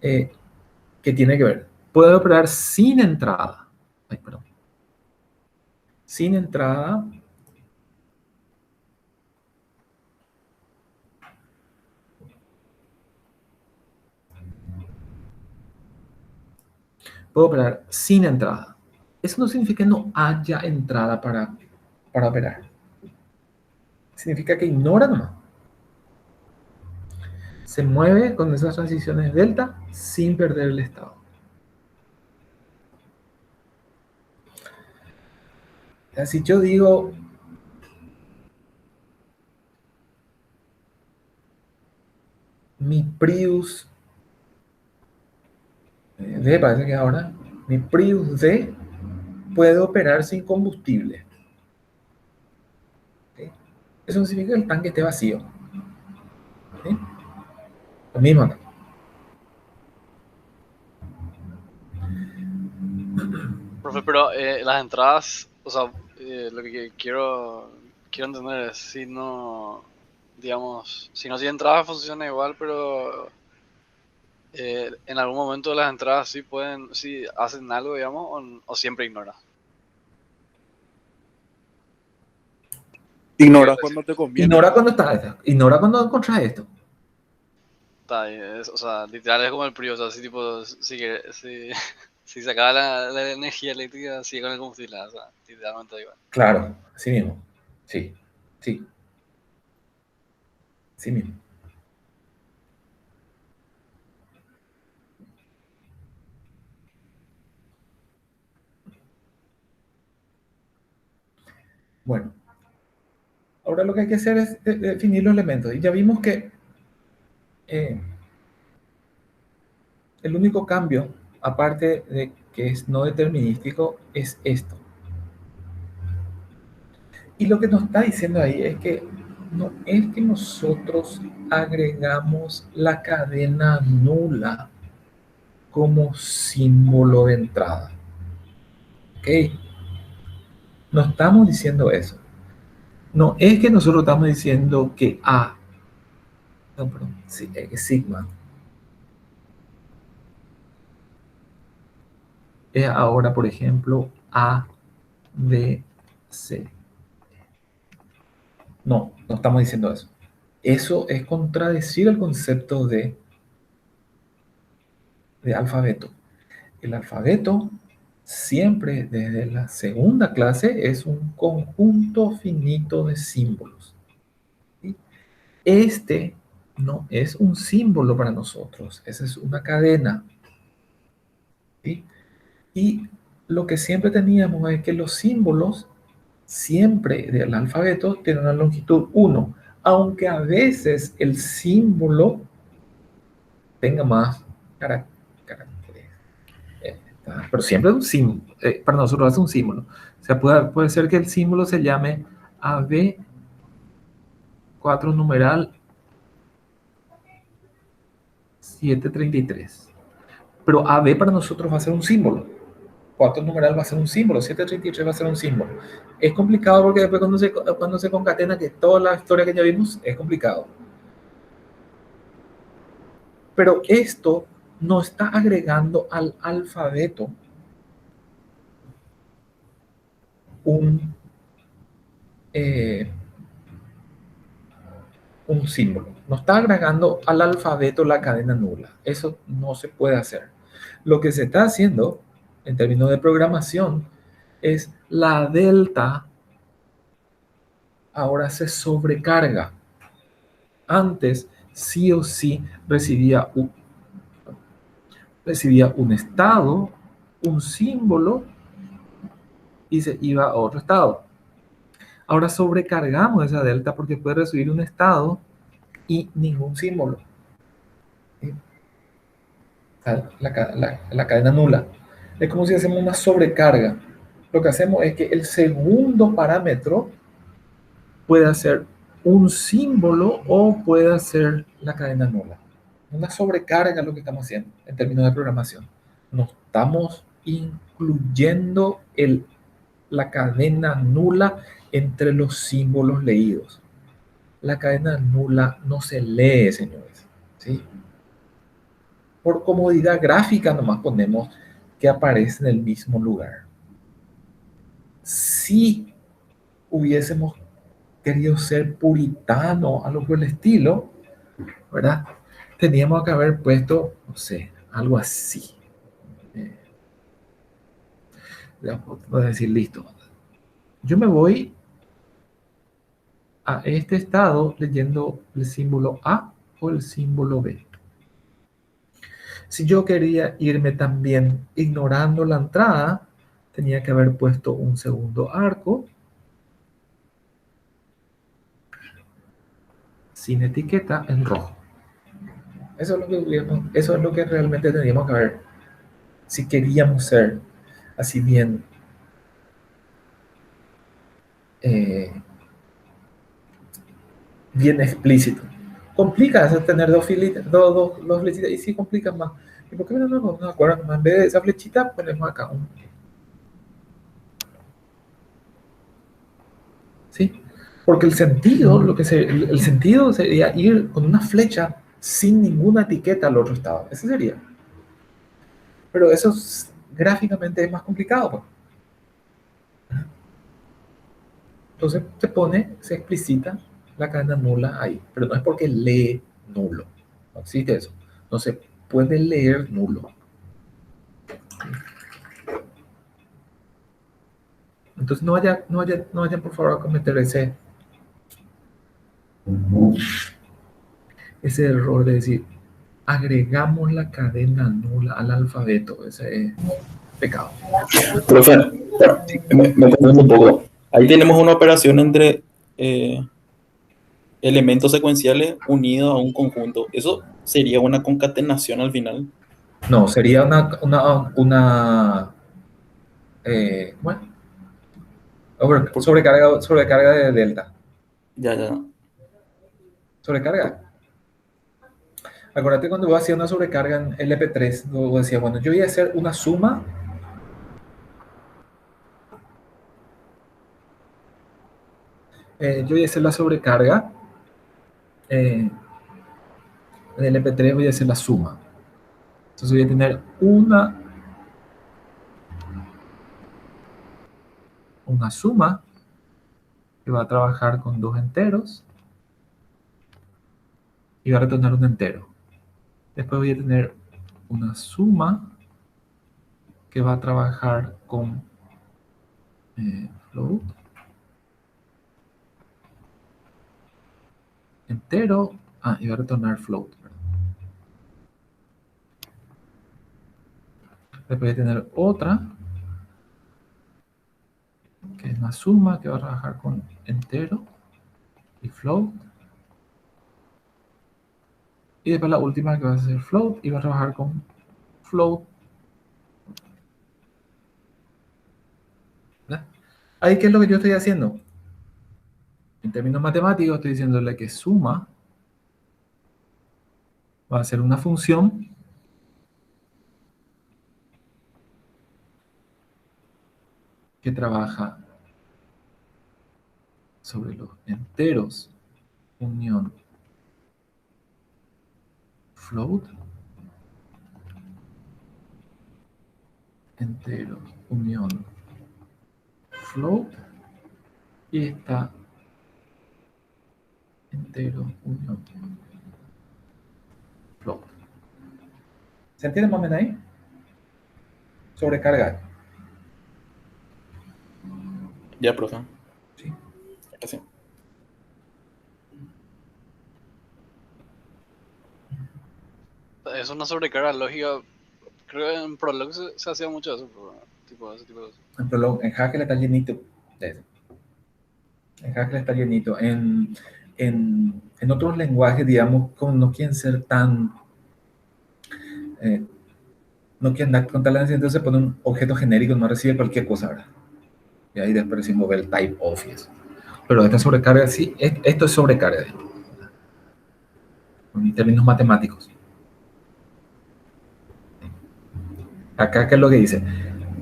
¿Qué tiene que ver? Puede operar sin entrada. Ay, perdón. sin entrada, puedo operar sin entrada. Eso no significa que no haya entrada para operar. Significa que ignora nomás. Se mueve con esas transiciones delta sin perder el estado. Si yo digo mi Prius D, parece que ahora, mi Prius D puede operar sin combustible. ¿Sí? Eso no significa que el tanque esté vacío. ¿Sí? Lo mismo acá. Profe, pero las entradas, o sea, lo que quiero entender es si no, digamos, si no tiene entradas funciona igual, pero en algún momento las entradas sí pueden, sí hacen algo, digamos, o siempre ignora. Ignoras cuando te conviene. Ignora cuando está, ignora cuando encontrás esto. Está ahí, o sea, literal es como el PRI, o sea, si tipo, si se acaba la energía eléctrica, sigue con el combustible, o sea, literalmente igual. Claro, así mismo. Sí, sí. Así mismo. Bueno, ahora lo que hay que hacer es definir los elementos. Y ya vimos que el único cambio, aparte de que es no determinístico, es esto. Y lo que nos está diciendo ahí es que no es que nosotros agregamos la cadena nula como símbolo de entrada. ¿Ok? No estamos diciendo eso. No es que nosotros estamos diciendo que A, no, perdón, sí, que sigma es ahora, por ejemplo, A, B, C. No, no estamos diciendo eso. Eso es contradecir el concepto de alfabeto. El alfabeto siempre desde la segunda clase es un conjunto finito de símbolos. ¿Sí? Este no es un símbolo para nosotros, esa es una cadena. ¿Sí? Y lo que siempre teníamos es que los símbolos siempre del alfabeto tienen una longitud 1, aunque a veces el símbolo tenga más caracteres. Pero siempre es un símbolo, para nosotros es un símbolo. O sea, puede ser que el símbolo se llame AB4 numeral 733. Pero AB para nosotros va a ser un símbolo. 4 numeral va a ser un símbolo, 733 va a ser un símbolo. Es complicado porque después cuando se concatena, que toda la historia que ya vimos, es complicado. Pero esto no está agregando al alfabeto un símbolo. No está agregando al alfabeto la cadena nula. Eso no se puede hacer. Lo que se está haciendo en términos de programación es la delta ahora se sobrecarga. Antes sí o sí recibía un estado, un símbolo y se iba a otro estado. Ahora sobrecargamos esa delta porque puede recibir un estado y ningún símbolo. ¿Sí? La cadena nula. Es como si hacemos una sobrecarga. Lo que hacemos es que el segundo parámetro puede ser un símbolo o puede ser la cadena nula. Una sobrecarga es lo que estamos haciendo en términos de programación. No estamos incluyendo la cadena nula entre los símbolos leídos. La cadena nula no se lee, señores. ¿Sí? Por comodidad gráfica nomás ponemos que aparece en el mismo lugar. si hubiésemos querido ser puritanos, algo por el estilo, ¿verdad? Teníamos que haber puesto, no sé, algo así. Voy a decir, listo. Yo me voy a este estado leyendo el símbolo A o el símbolo B. Si yo quería irme también ignorando la entrada, tenía que haber puesto un segundo arco sin etiqueta en rojo. Eso es lo que realmente teníamos que ver si queríamos ser así bien bien explícito. Complica eso, tener dos flechitas, y sí complica más. ¿Y por qué no nos acuerdan? En vez de esa flechita ponemos acá un... ¿Sí? Porque el sentido, el sentido sería ir con una flecha sin ninguna etiqueta al otro estado. Ese sería. Pero eso gráficamente es más complicado, pues. Entonces se explicita la cadena nula ahí. Pero no es porque lee nulo. No existe eso. No se puede leer nulo. Entonces no vayan por favor a cometer ese error de decir, agregamos la cadena nula al alfabeto. Ese es pecado. Profe, me confundo un poco. Ahí tenemos una operación entre elementos secuenciales unidos a un conjunto. ¿Eso sería una concatenación al final? No, sería bueno, sobrecarga de delta. Ya. Sobrecarga. Acuérdate cuando vos hacías una sobrecarga en LP3, vos decías, bueno, yo voy a hacer una suma yo voy a hacer la sobrecarga en LP3 voy a hacer la suma. Entonces voy a tener una suma que va a trabajar con dos enteros y va a retornar un entero. Después voy a tener una suma que va a trabajar con float, entero, y va a retornar float. Después voy a tener otra que es una suma que va a trabajar con entero y float. Y después la última que va a ser float y va a trabajar con float. ¿Verdad? Ahí, ¿qué es lo que yo estoy haciendo? En términos matemáticos, estoy diciéndole que suma va a ser una función que trabaja sobre los enteros unión float, enteros unión float, y está entero unión float. ¿Se entiende más o menos ahí? Sobrecargar. Ya, profe. ¿Sí? Gracias. Es una sobrecarga lógica. Creo que en Prolog se hacía mucho eso, ese tipo de cosas. En Prolog, en Haskell está llenito de eso. En Haskell está llenito. En otros lenguajes, digamos, como no quieren ser tan... no quieren dar con tal ansia, entonces se pone un objeto genérico, no recibe cualquier cosa, ¿verdad? Y ahí después decimos ver el type of y eso. Pero esta sobrecarga, sí, esto es sobrecarga, en términos matemáticos. Acá, ¿qué es lo que dice?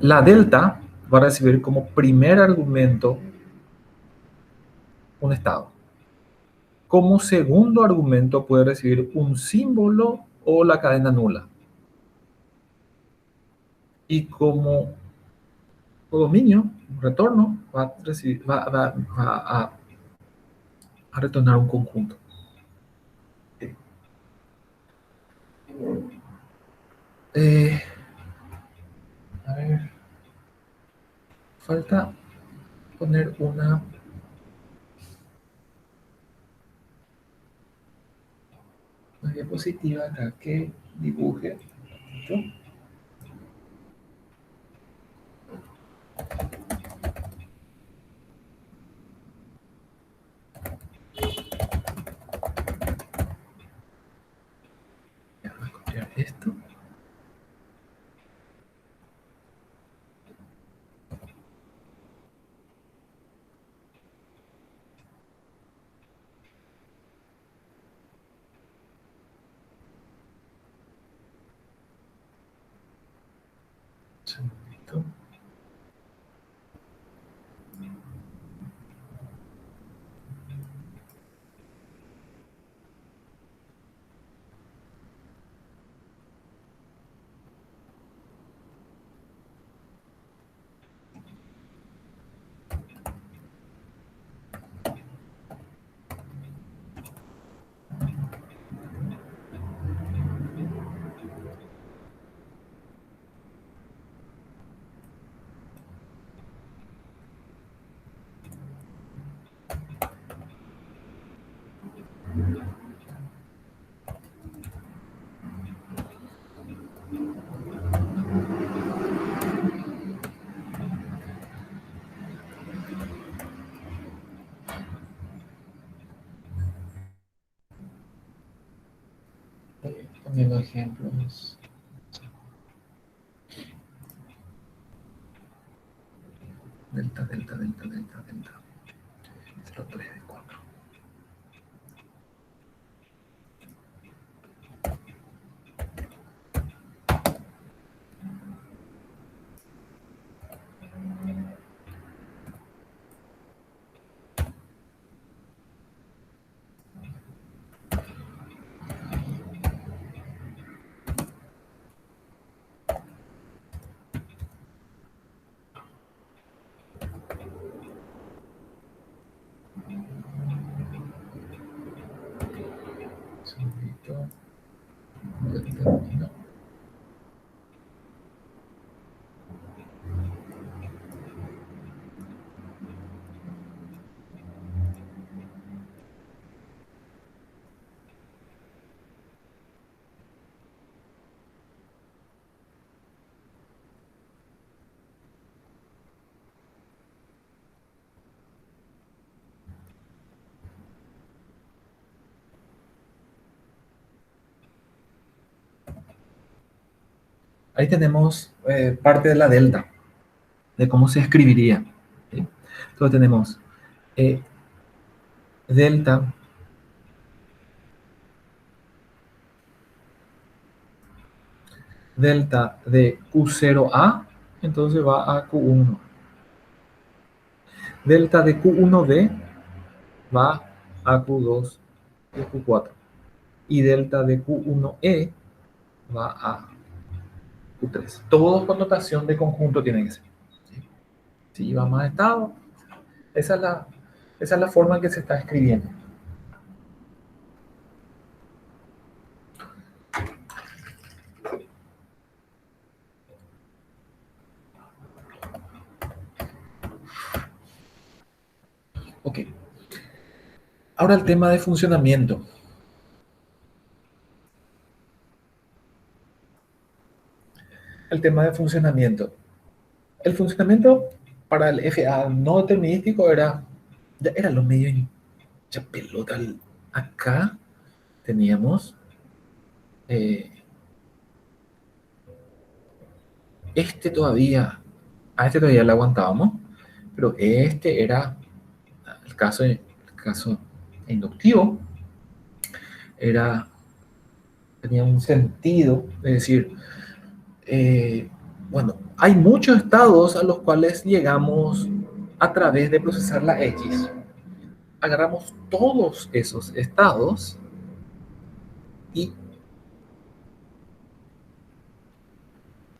La delta va a recibir como primer argumento un estado. Como segundo argumento puede recibir un símbolo o la cadena nula. Y como dominio un retorno, va a retornar un conjunto. A ver, falta poner una diapositiva acá que dibuje esto. Ya, voy a copiar esto. Un segundito. Poniendo ejemplos. Delta, delta, delta, delta, delta. 0,3 de 4. Un segundito. Ya termino. Ahí tenemos parte de la delta, de cómo se escribiría. ¿Sí? Entonces tenemos delta de Q0A, entonces va a Q1. Delta de Q1B va a Q2 y Q4. Y delta de Q1E va a Q3. Todo con notación de conjunto tiene que ser. ¿Sí? Si va más estado, esa es la forma en que se está escribiendo. Ok. Ahora el tema de funcionamiento. El tema de funcionamiento. El funcionamiento para el FA no determinístico era lo medio hincha pelota. Acá teníamos a este todavía le aguantábamos, pero este era el caso inductivo, tenía un sentido, es decir, bueno, hay muchos estados a los cuales llegamos a través de procesar la X. Agarramos todos esos estados y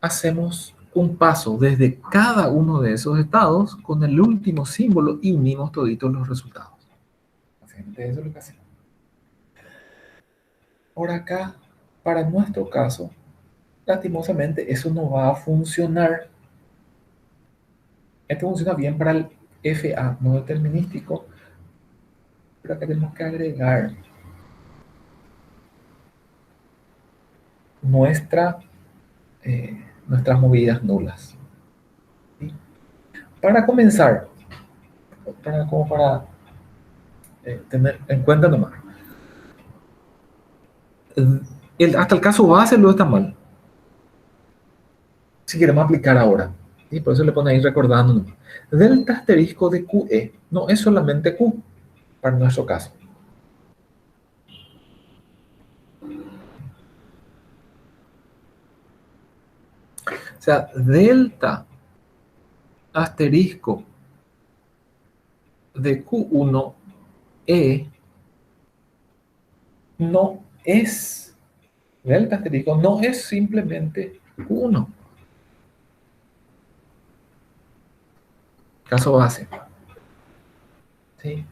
hacemos un paso desde cada uno de esos estados con el último símbolo y unimos toditos los resultados. Básicamente eso es lo que hacemos. Por acá, para nuestro caso, lastimosamente eso no va a funcionar. Esto funciona bien para el FA no determinístico, pero acá tenemos que agregar nuestras movidas nulas. ¿Sí? Para comenzar, para tener en cuenta nomás, hasta el caso base lo está mal. Si queremos aplicar ahora, ¿sí? Por eso le pone ahí recordando. Delta asterisco de QE no es solamente Q para nuestro caso. O sea, delta asterisco de Q1E no es, delta asterisco no es simplemente Q1. Caso base. ¿Sí?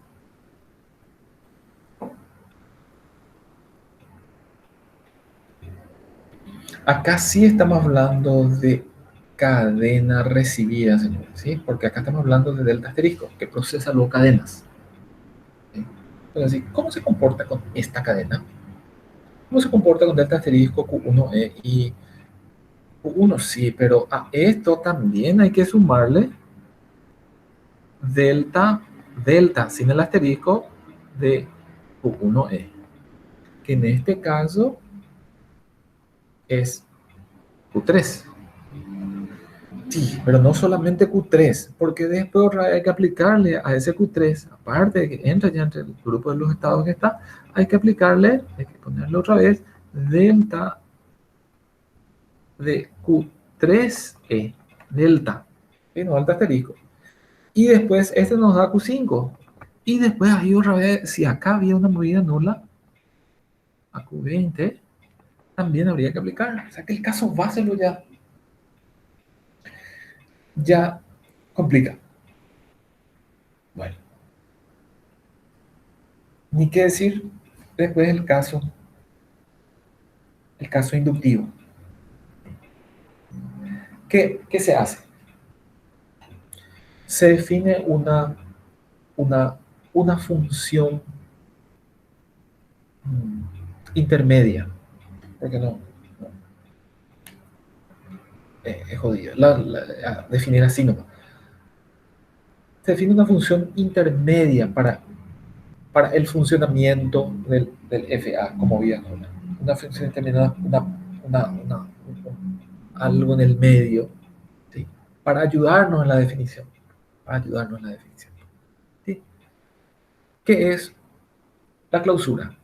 Acá sí estamos hablando de cadena recibida, señores, ¿sí? Porque acá estamos hablando de delta asterisco, que procesa luego cadenas. ¿Sí? Entonces, ¿cómo se comporta con esta cadena? ¿Cómo se comporta con delta asterisco Q1E y Q1? Sí, pero a esto también hay que sumarle delta sin el asterisco de Q1E, que en este caso es Q3. Sí, pero no solamente Q3, porque después hay que aplicarle a ese Q3, aparte de que entra ya entre el grupo de los estados que está, hay que ponerle otra vez delta de Q3E, delta, ¿sí? No, delta asterisco. Y después este nos da Q5. Y después ahí otra vez, si acá había una movida nula, a Q20, también habría que aplicar. O sea que el caso base lo ya complica. Bueno, ni qué decir después el caso inductivo. ¿Qué se hace? Se define una función intermedia, porque no es jodido definir así nomás. Se define una función intermedia para el funcionamiento del FA como vía nula. Una función intermedia, algo en el medio, ¿sí? Para ayudarnos en la definición. ¿Sí? ¿Qué es la clausura?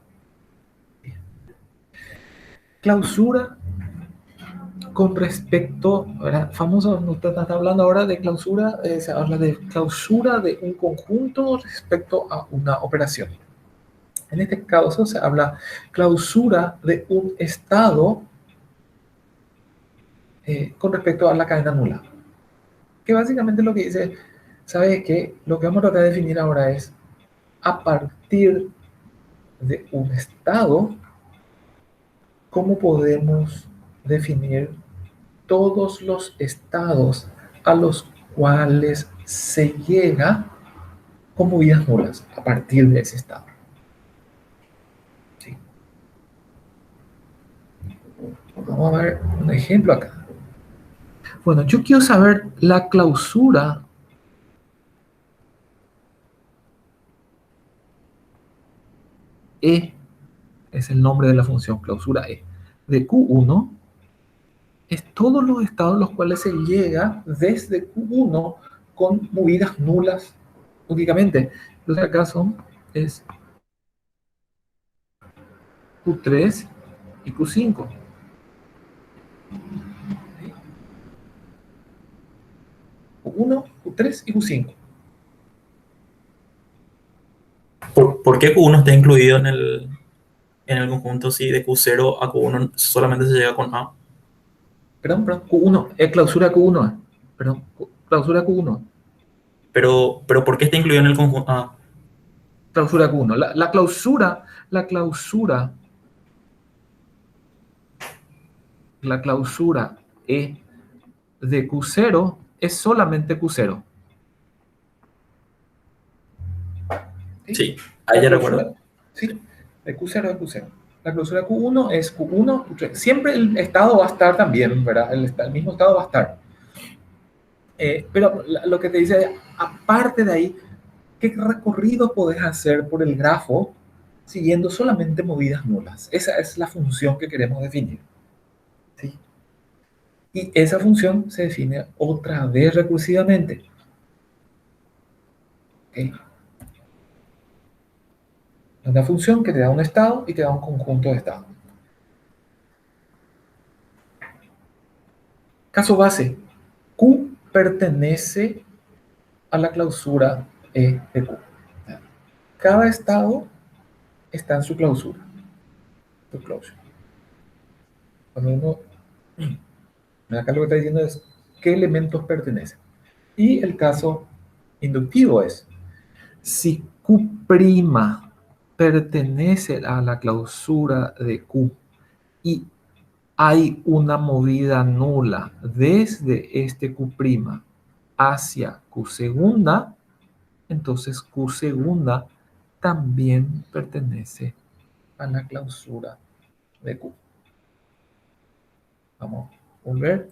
Clausura con respecto, ¿verdad? Famoso, usted está hablando ahora de clausura, se habla de clausura de un conjunto respecto a una operación. En este caso se habla clausura de un estado con respecto a la cadena nula. Que básicamente lo que dice, ¿sabe qué? Lo que vamos a tratar de definir ahora es a partir de un estado, ¿cómo podemos definir todos los estados a los cuales se llega con movidas nulas a partir de ese estado? ¿Sí? Vamos a ver un ejemplo acá. Bueno, yo quiero saber la clausura E, es el nombre de la función clausura E, de Q1, es todos los estados a los cuales se llega desde Q1 con movidas nulas únicamente. Entonces acá es Q3 y Q5. Q1, Q3 y Q5. ¿Por qué Q1 está incluido en el conjunto si de Q0 a Q1 solamente se llega con A? Perdón, Q1, clausura Q1, perdón, clausura Q1, Pero ¿por qué está incluido en el conjunto? clausura Q1. La clausura E de Q0 es solamente Q0. ¿Sí? Sí, ahí La ya clausura, recuerdo. ¿sí? De Q0 es Q0. La clausura Q1 es Q1, Q3. Siempre el estado va a estar también, ¿verdad? El mismo estado va a estar. Pero lo que te dice, aparte de ahí, ¿qué recorrido podés hacer por el grafo siguiendo solamente movidas nulas? Esa es la función que queremos definir. ¿Sí? Y esa función se define otra vez recursivamente. ¿Okay? Una función que te da un estado y te da un conjunto de estados. Caso base. Q pertenece a la clausura E de Q. Cada estado está en su clausura. Su closure. Cuando uno... Acá lo que está diciendo es qué elementos pertenecen. Y el caso inductivo es, si Q' pertenece a la clausura de Q y hay una movida nula desde este Q' hacia Q segunda, entonces Q segunda también pertenece a la clausura de Q. Vamos a volver.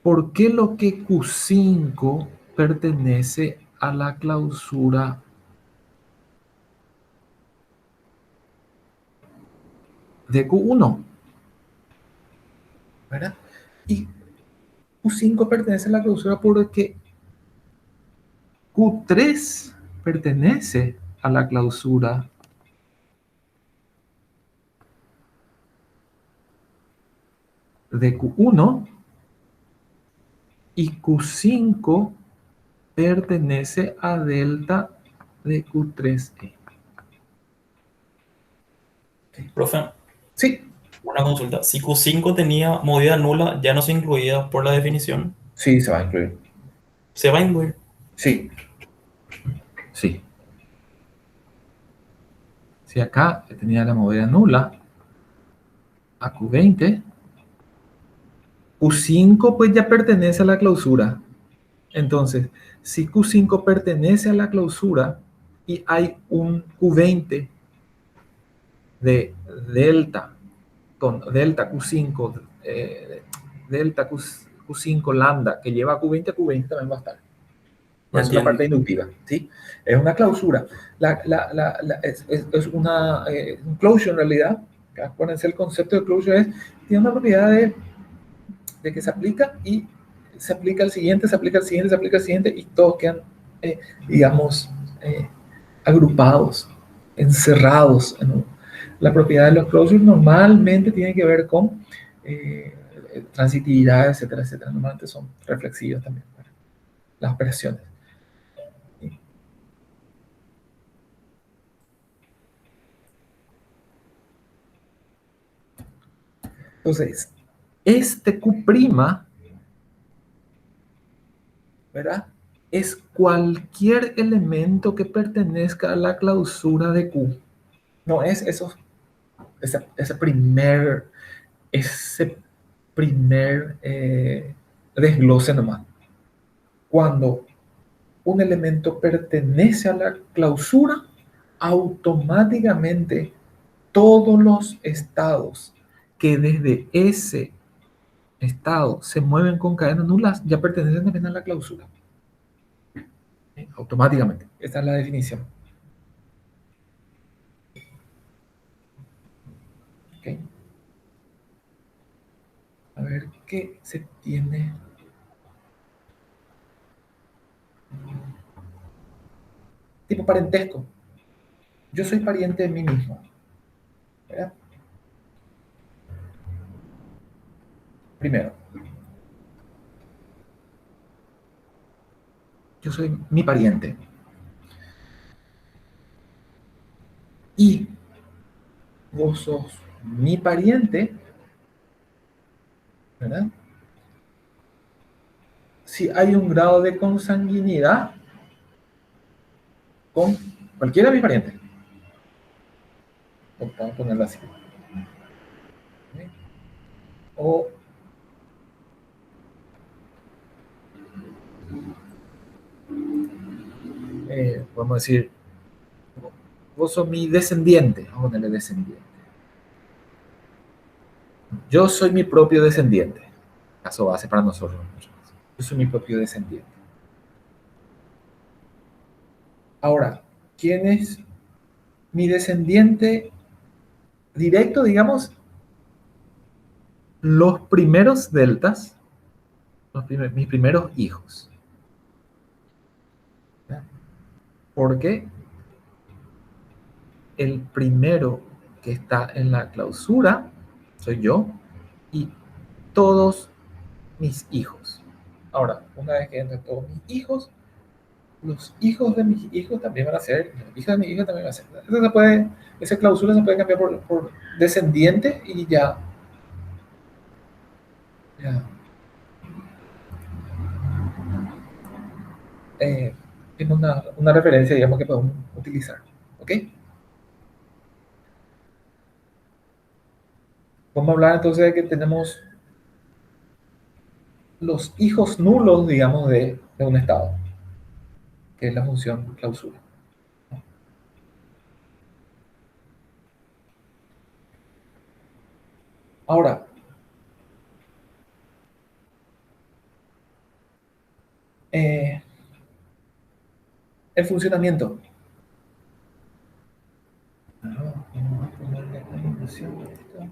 ¿Por qué lo que Q5 pertenece a la clausura de Q1? ¿Verdad? Y Q5 pertenece a la clausura porque Q3 pertenece a la clausura de Q1 y Q5 pertenece a delta de Q3E. Profe, Sí, una consulta. Si Q5 tenía movida nula, ya no se incluía por la definición. sí, se va a incluir. Se va a incluir. Sí, sí. Si acá tenía la movida nula a Q20, Q5 pues ya pertenece a la clausura. Entonces, si Q5 pertenece a la clausura y hay un Q20 de delta con delta Q5, delta Q5 lambda que lleva a Q20, a Q20 también va a estar. Ya Es una entiendo. parte inductiva, ¿sí? Es una clausura. Es una un closure en realidad. Acuérdense, el concepto de closure tiene una propiedad de que se aplica y se aplica al siguiente, se aplica al siguiente, se aplica al siguiente y todos quedan, digamos, agrupados, encerrados. La propiedad de los closures normalmente tiene que ver con transitividad, etcétera, etcétera. Normalmente son reflexivos también para las operaciones. Entonces, este Q', ¿verdad? Es cualquier elemento que pertenezca a la clausura de Q. No es ese primer desglose nomás. Cuando un elemento pertenece a la clausura, automáticamente todos los estados que desde ese estado se mueven con cadenas nulas ya pertenecen también a la clausura. Automáticamente. Esta es la definición. ¿Okay? A ver qué se tiene. Tipo parentesco. Yo soy pariente de mí mismo. ¿Verdad? Primero, yo soy mi pariente. Y vos sos mi pariente, ¿verdad? Si hay un grado de consanguinidad con cualquiera de mis parientes. Vamos a ponerlo así. ¿Sí? O podemos decir, vos sos mi descendiente. Vamos a ponerle descendiente. Yo soy mi propio descendiente. Caso base para nosotros. Yo soy mi propio descendiente. Ahora, ¿quién es mi descendiente directo, digamos? Los primeros deltas, mis primeros hijos. ¿Ya? Porque el primero que está en la clausura soy yo y todos mis hijos. Ahora, una vez que entran todos mis hijos, los hijos de mis hijos también van a ser, los hijos de mis hijos también van a ser. Esa clausura se puede cambiar por descendiente y ya tiene una referencia, digamos, que podemos utilizar. ¿Ok? Vamos a hablar entonces de que tenemos los hijos nulos, digamos, de un estado, que es la función clausura. Ahora, el funcionamiento. Vamos a ponerle la animación de esto.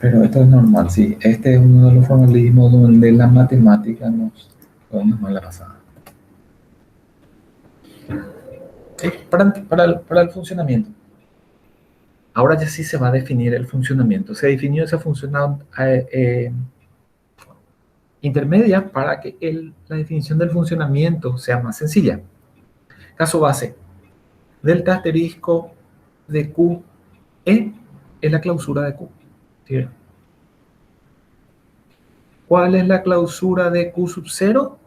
Pero esto es normal, sí. Este es uno de los formalismos donde la matemática nos podemos mal la pasada. Para el funcionamiento. Ahora ya sí se va a definir el funcionamiento. Se definió esa función intermedia para que la definición del funcionamiento sea más sencilla. Caso base. Delta asterisco de Q E es la clausura de Q. ¿Sí? ¿Cuál es la clausura de Q sub 0?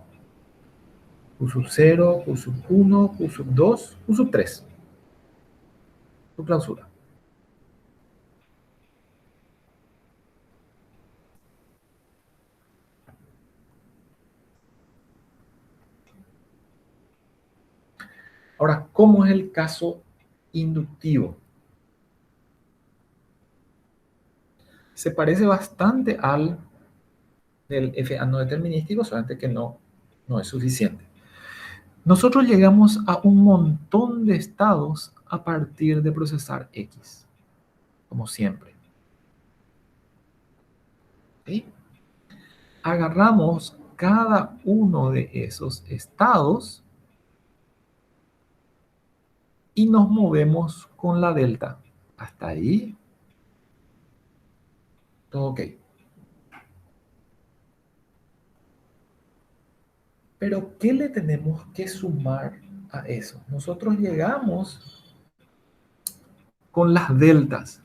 Q sub 0, Q sub 1, Q sub 2, Q sub 3. Su clausura. Ahora, ¿cómo es el caso inductivo? Se parece bastante al del FA no determinístico, solamente que no es suficiente. Nosotros llegamos a un montón de estados a partir de procesar X, como siempre. ¿Sí? Agarramos cada uno de esos estados y nos movemos con la delta. Hasta ahí, todo ok. Pero, ¿qué le tenemos que sumar a eso? Nosotros llegamos con las deltas,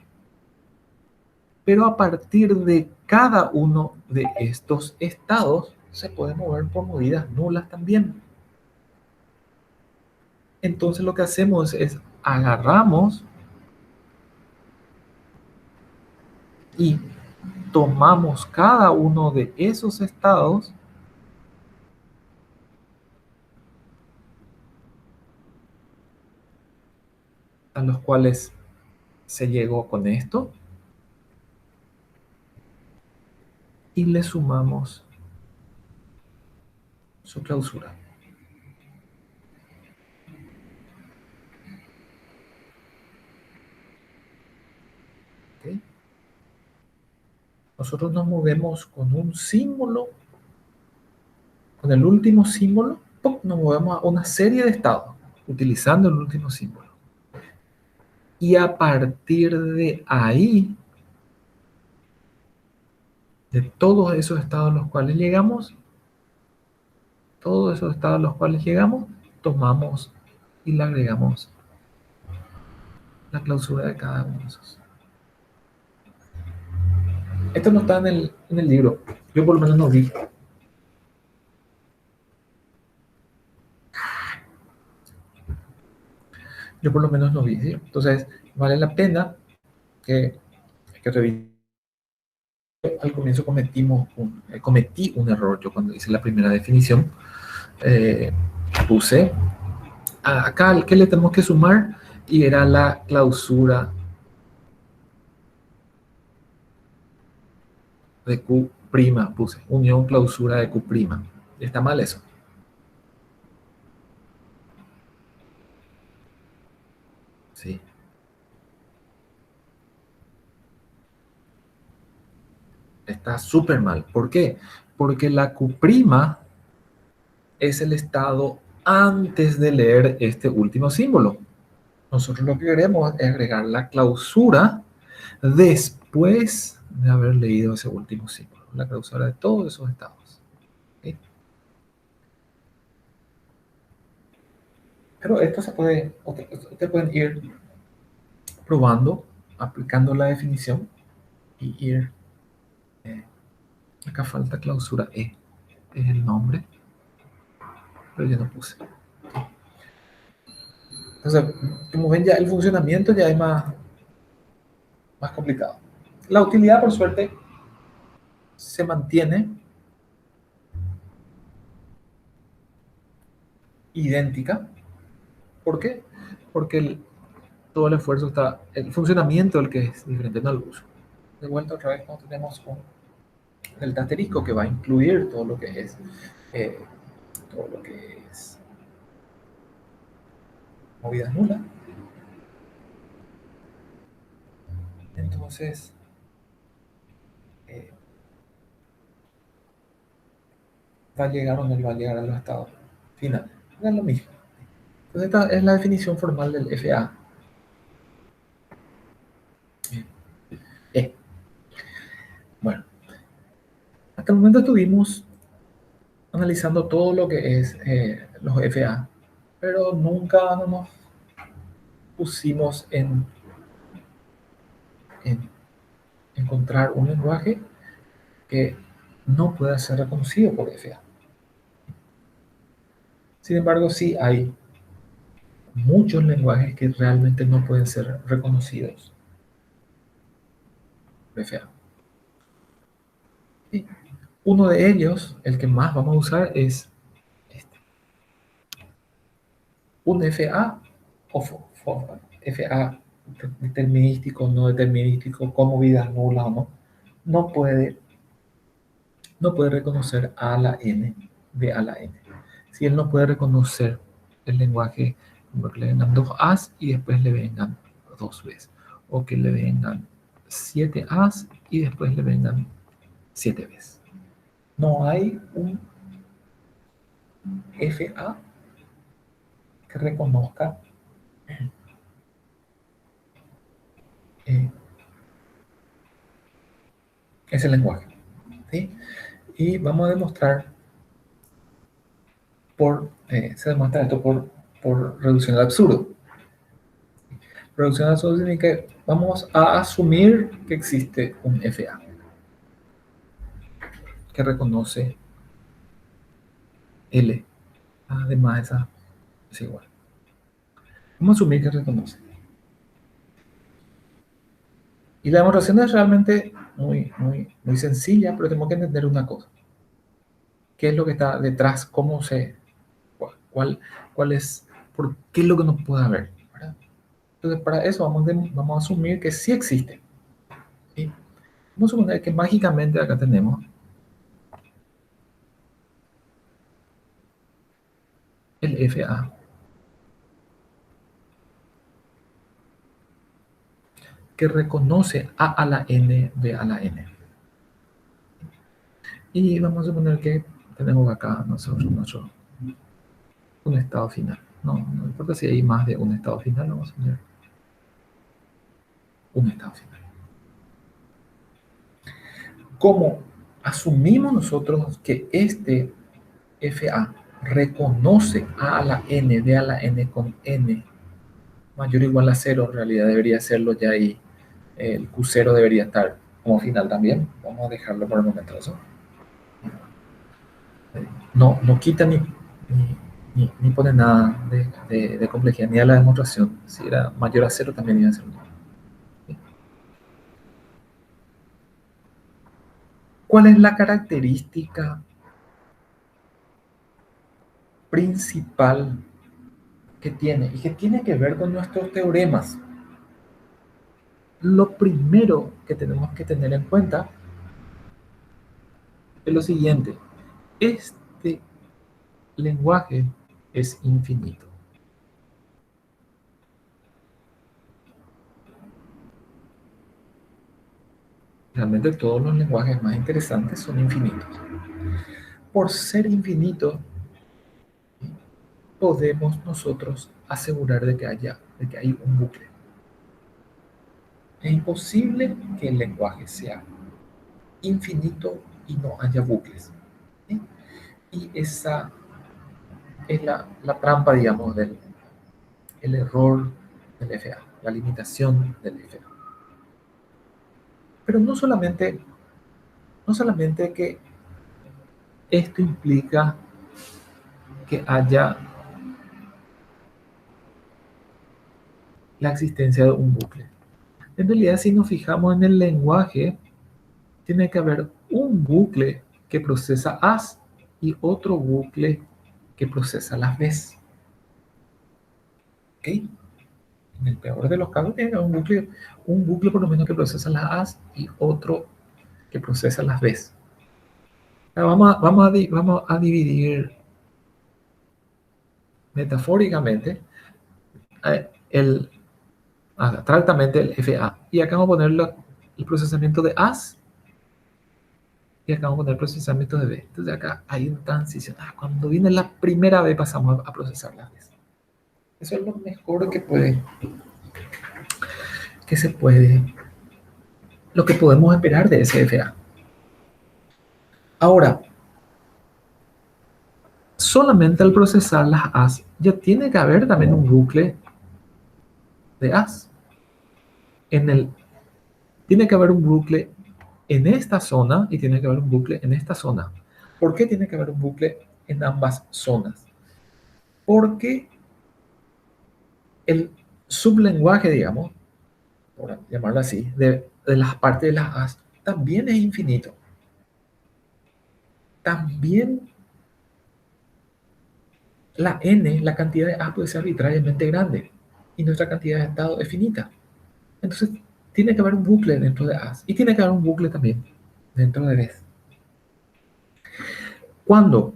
pero a partir de cada uno de estos estados se puede mover por movidas nulas también. Entonces lo que hacemos es agarramos y tomamos cada uno de esos estados a los cuales se llegó con esto y le sumamos su clausura. ¿Okay? Nosotros nos movemos con un símbolo, con el último símbolo, ¡pum!, nos movemos a una serie de estados utilizando el último símbolo. Y a partir de ahí, de todos esos estados a los cuales llegamos, tomamos y le agregamos la clausura de cada uno de esos. Esto no está en el libro. Yo por lo menos no vi. ¿Sí? Entonces, vale la pena que revisar. Al comienzo cometí un error. Yo cuando hice la primera definición, puse acá que le tenemos que sumar y era la clausura de Q', puse unión clausura de Q'. Está mal eso. Sí. Está súper mal. ¿Por qué? Porque la Q' es el estado antes de leer este último símbolo. Nosotros lo que queremos es agregar la clausura después de haber leído ese último símbolo. La clausura de todos esos estados. ¿Sí? Pero esto se puede, ustedes pueden ir probando, aplicando la definición y ir. Acá falta clausura E. Es el nombre, pero yo no puse. Entonces, como ven, ya el funcionamiento ya es más complicado. La utilidad, por suerte, se mantiene idéntica. ¿Por qué? Porque todo el esfuerzo está, el funcionamiento el que es diferente, no el uso. De vuelta otra vez, cuando tenemos el asterisco que va a incluir todo lo que es movida nula. Entonces, va a llegar o no va a llegar al estado final. Es lo mismo. Entonces, esta es la definición formal del FA. Bueno, hasta el momento estuvimos analizando todo lo que es los FA, pero nunca nos pusimos en encontrar un lenguaje que no pueda ser reconocido por FA. Sin embargo, sí hay muchos lenguajes que realmente no pueden ser reconocidos por FA. Y uno de ellos, el que más vamos a usar, es este. Un FA o FA determinístico, no determinístico, con movidas nulas o no, no puede reconocer A a la N de A a la N. Si él no puede reconocer el lenguaje, como que le vengan dos A's y después le vengan dos B's, o que le vengan 7 A's y después le vengan 7 B's. No hay un FA que reconozca ese lenguaje. ¿Sí? Y vamos a demostrar se demuestra esto por reducción al absurdo. Reducción al absurdo significa que vamos a asumir que existe un FA que reconoce L. Además, esa es igual. Vamos a asumir que reconoce. Y la demostración es realmente muy sencilla, pero tenemos que entender una cosa. ¿Qué es lo que está detrás? ¿Cómo se... cuál es... ¿Por qué es lo que no puede haber? ¿Verdad? Entonces, para eso vamos a asumir que sí existe. ¿Sí? Vamos a suponer que mágicamente acá tenemos el FA, que reconoce A a la N, B a la N. Y vamos a suponer que tenemos acá un estado final. No importa si hay más de un estado final, vamos a poner un estado final. Como asumimos nosotros que este FA reconoce A a la N, B a la N con N mayor o igual a 0, en realidad debería serlo ya ahí. El Q0 debería estar como final también. Vamos a dejarlo por el momento eso. No quita ni pone nada de complejidad ni a la demostración. Si era mayor a 0 también iba a ser 1. ¿Cuál es la característica principal que tiene y que tiene que ver con nuestros teoremas? Lo primero que tenemos que tener en cuenta es lo siguiente. Este lenguaje es infinito. Realmente todos los lenguajes más interesantes son infinitos. Por ser infinitos, podemos nosotros asegurar de que hay un bucle. Es imposible que el lenguaje sea infinito y no haya bucles. ¿Sí? Y esa es la trampa, digamos, el error del FA, la limitación del FA. Pero no solamente que esto implica que haya la existencia de un bucle. En realidad, si nos fijamos en el lenguaje, tiene que haber un bucle que procesa as y otro bucle que procesa las bs. ¿Ok? En el peor de los casos tiene que haber un bucle por lo menos que procesa las as y otro que procesa las bs. Vamos a dividir metafóricamente abstractamente el FA. Y acá vamos a poner el procesamiento de as y acá vamos a poner procesamiento de B. Entonces acá hay una transición. Cuando viene la primera B pasamos a procesar las Bs. Eso es lo mejor lo que podemos esperar de SFA. Ahora, solamente al procesar las As ya tiene que haber también un bucle de As. Tiene que haber un bucle en esta zona y tiene que haber un bucle en esta zona. ¿Por qué tiene que haber un bucle en ambas zonas? Porque el sublenguaje, digamos, por llamarlo así, de las partes de las As, también es infinito. También la N, la cantidad de A puede ser arbitrariamente grande y nuestra cantidad de estado es finita. Entonces, tiene que haber un bucle dentro de As y tiene que haber un bucle también dentro de Bs. Cuando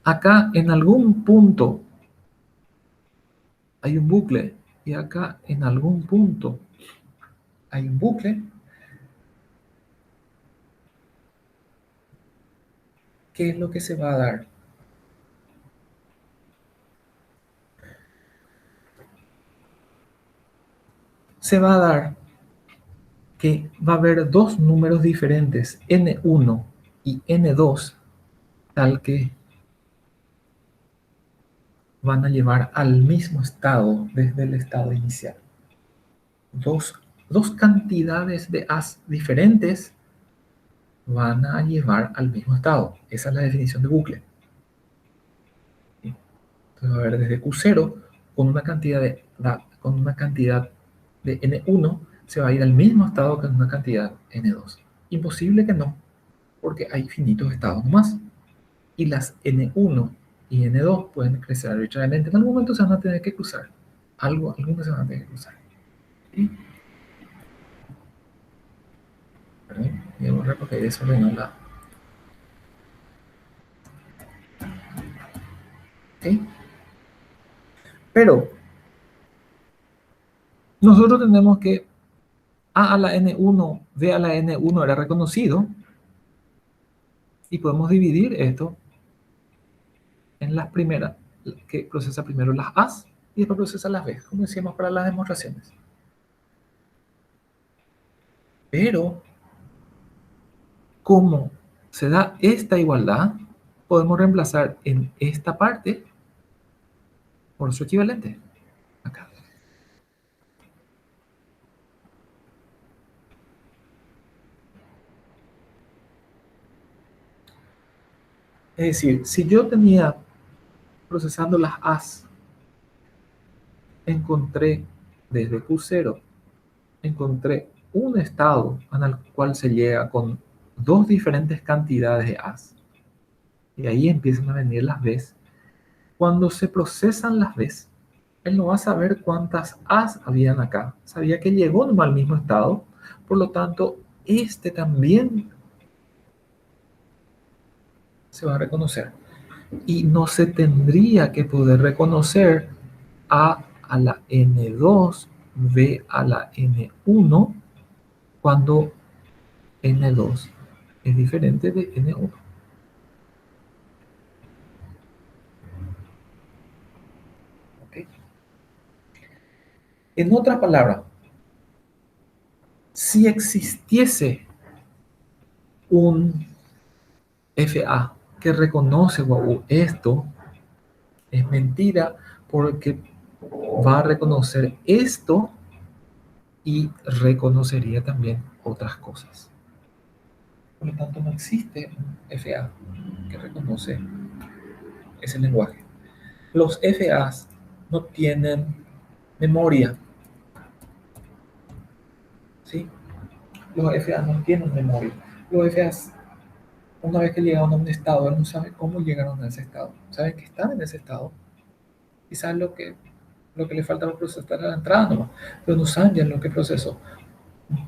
acá en algún punto hay un bucle y acá en algún punto hay un bucle, ¿qué es lo que se va a dar? Se va a dar que va a haber dos números diferentes, n1 y n2, tal que van a llevar al mismo estado desde el estado inicial. Dos cantidades de As diferentes van a llevar al mismo estado. Esa es la definición de bucle. Entonces va a haber desde Q0 con una cantidad de N1 se va a ir al mismo estado que una cantidad N2. Imposible que no, porque hay infinitos estados nomás. Y las N1 y N2 pueden crecer arbitrariamente. En algún momento se van a tener que cruzar. Algunos se van a tener que cruzar. ¿Sí? Perdón, voy a borrar porque ahí desordenó la. ¿Sí? Pero nosotros tenemos que A a la N1, B a la N1 era reconocido. Y podemos dividir esto en las primeras, que procesa primero las A's y después procesa las B's, como decíamos para las demostraciones. Pero, como se da esta igualdad, podemos reemplazar en esta parte por su equivalente. Acá. Es decir, si yo tenía procesando las A's, encontré desde Q0, encontré un estado al cual se llega con dos diferentes cantidades de A's. Y ahí empiezan a venir las B's. Cuando se procesan las B's, él no va a saber cuántas A's habían acá. Sabía que llegó nomás al mismo estado, por lo tanto, este también se va a reconocer. Y no se tendría que poder reconocer A a la N2, B a la N1, cuando N2 es diferente de N1. ¿Okay? En otras palabras, si existiese un FA que reconoce esto, es mentira porque va a reconocer esto y reconocería también otras cosas. Por lo tanto, no existe un FA que reconoce ese lenguaje. Los FAs no tienen memoria. ¿Sí? Los FAs no tienen memoria. Los FAs, una vez que llegaron a un estado, él no sabe cómo llegaron a ese estado. Saben que están en ese estado y saben lo que le falta para procesar a la entrada nomás, pero no saben ya lo que procesó.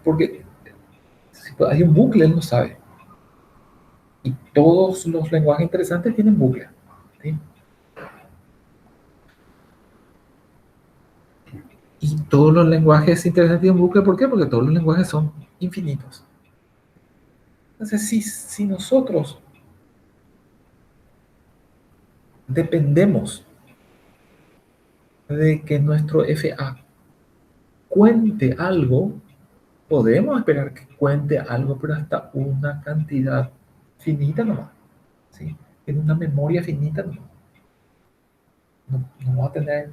Porque si hay un bucle, él no sabe. Y todos los lenguajes interesantes tienen bucle. ¿Sí? Y todos los lenguajes interesantes tienen bucle, ¿por qué? Porque todos los lenguajes son infinitos. Entonces, si nosotros dependemos de que nuestro FA cuente algo, podemos esperar que cuente algo, pero hasta una cantidad finita nomás. ¿Sí? En una memoria finita nomás. No va a tener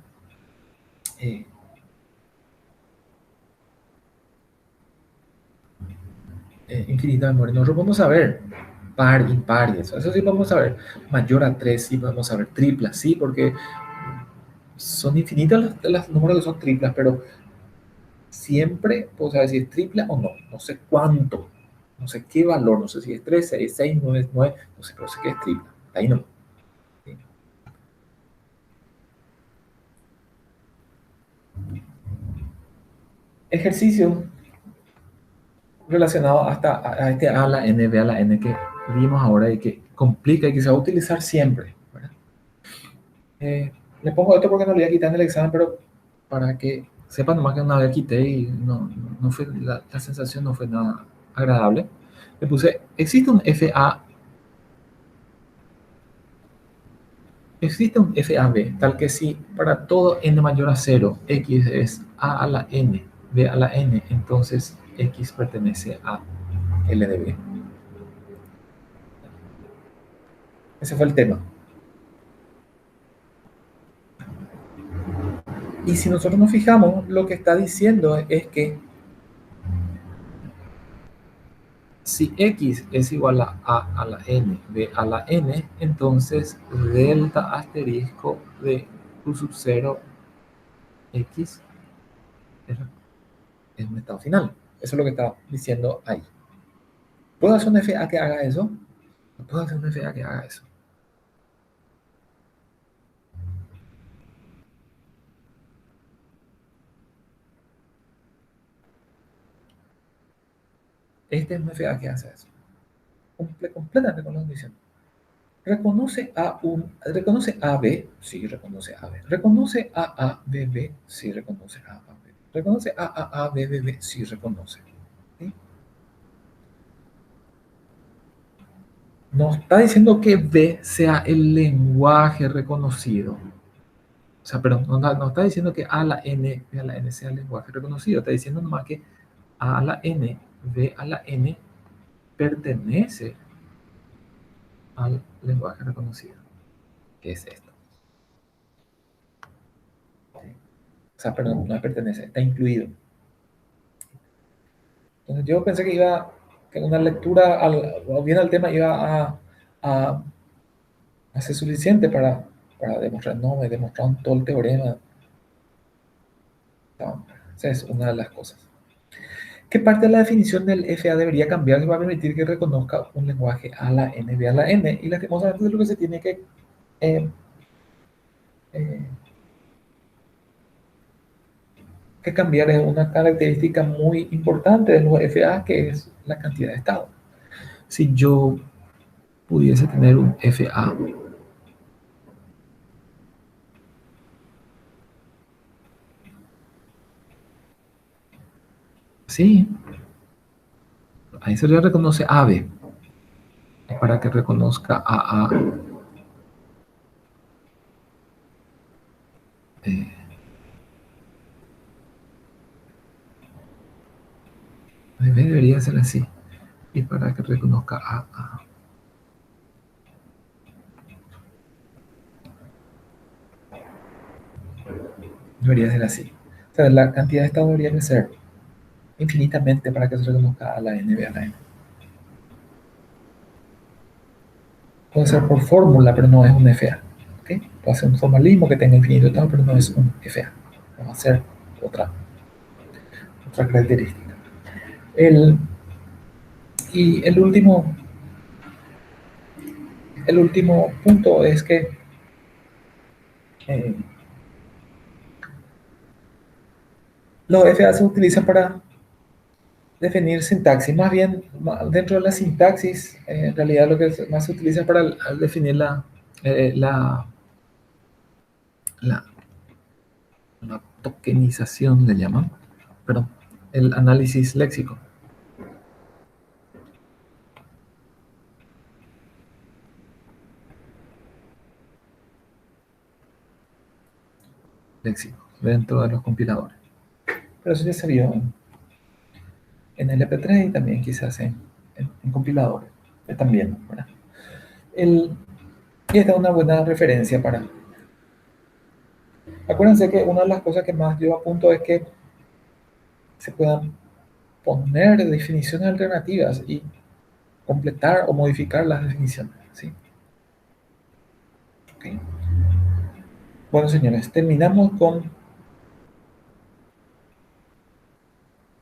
infinita memoria. Nosotros podemos saber par, impar y eso sí podemos saber. Mayor a 3 sí podemos saber, triplas sí, porque son infinitas las números que son triplas, pero siempre puedo saber si es tripla o no. No sé cuánto, no sé qué valor, no sé si es 3, 6, 6, 9, 9, no sé, pero sé que es tripla. Ahí no. ¿Sí? Ejercicio relacionado hasta a este A a la N, B a la N que vimos ahora y que complica y que se va a utilizar siempre. Le pongo esto porque no lo voy a quitar en el examen, pero para que sepan nomás que una vez quité y no fue, la sensación no fue nada agradable. Le puse, existe un FAB, tal que si para todo n mayor a 0, x es a a la n, b a la n, entonces x pertenece a L de B. Ese fue el tema. Y si nosotros nos fijamos, lo que está diciendo es que si x es igual a la n, b a la n, entonces delta asterisco de Q sub 0 X es un estado final. Eso es lo que está diciendo ahí. ¿Puedo hacer un FA que haga eso? No puedo hacer un FA que haga eso. Este es un FA que hace eso. Completamente con la condición. Reconoce a B, sí, reconoce a B. Reconoce a B, B, sí, reconoce a B. Reconoce a B, B, B, sí, reconoce. ¿Sí? No está diciendo que B sea el lenguaje reconocido. O sea, perdón, no está diciendo que A a la N, B a la N sea el lenguaje reconocido. Está diciendo nomás que A a la N, B a la N pertenece al lenguaje reconocido, que es esto. ¿Sí? O sea, perdón, no pertenece, está incluido. Entonces yo pensé que una lectura, o bien al tema, iba a ser suficiente para demostrar, no, me demostraron todo el teorema. No, esa es una de las cosas. ¿Qué parte de la definición del FA debería cambiarse para permitir que reconozca un lenguaje a la N, B a la N? Y lastimosamente es lo que se tiene eh, que cambiar es una característica muy importante de los FA, que es la cantidad de estado. Si yo pudiese tener un FA sí, ahí se le reconoce AB para que reconozca AA. Debería ser así. Y para que reconozca AA. Debería ser así. O sea, la cantidad de estados debería ser infinitamente para que se reconozca a la N, B a la N. Puede ser por fórmula, pero no es un FA. ¿Okay? Puede ser un formalismo que tenga infinito estado, pero no es un FA. Va a ser otra característica. Y el último punto es que los FA se utilizan para definir sintaxis. Más bien, dentro de la sintaxis, en realidad lo que más se utiliza para definir la tokenización, le llaman, perdón, el análisis léxico. Léxico, dentro de los compiladores. Pero eso ya se vio en LP3 y también quizás en compiladores. También, ¿verdad? Y esta es una buena referencia para... Acuérdense que una de las cosas que más yo apunto es que se puedan poner definiciones alternativas y completar o modificar las definiciones, ¿sí? Okay. Bueno, señores, terminamos con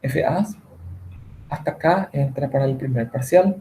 FAs. Hasta acá entra para el primer parcial.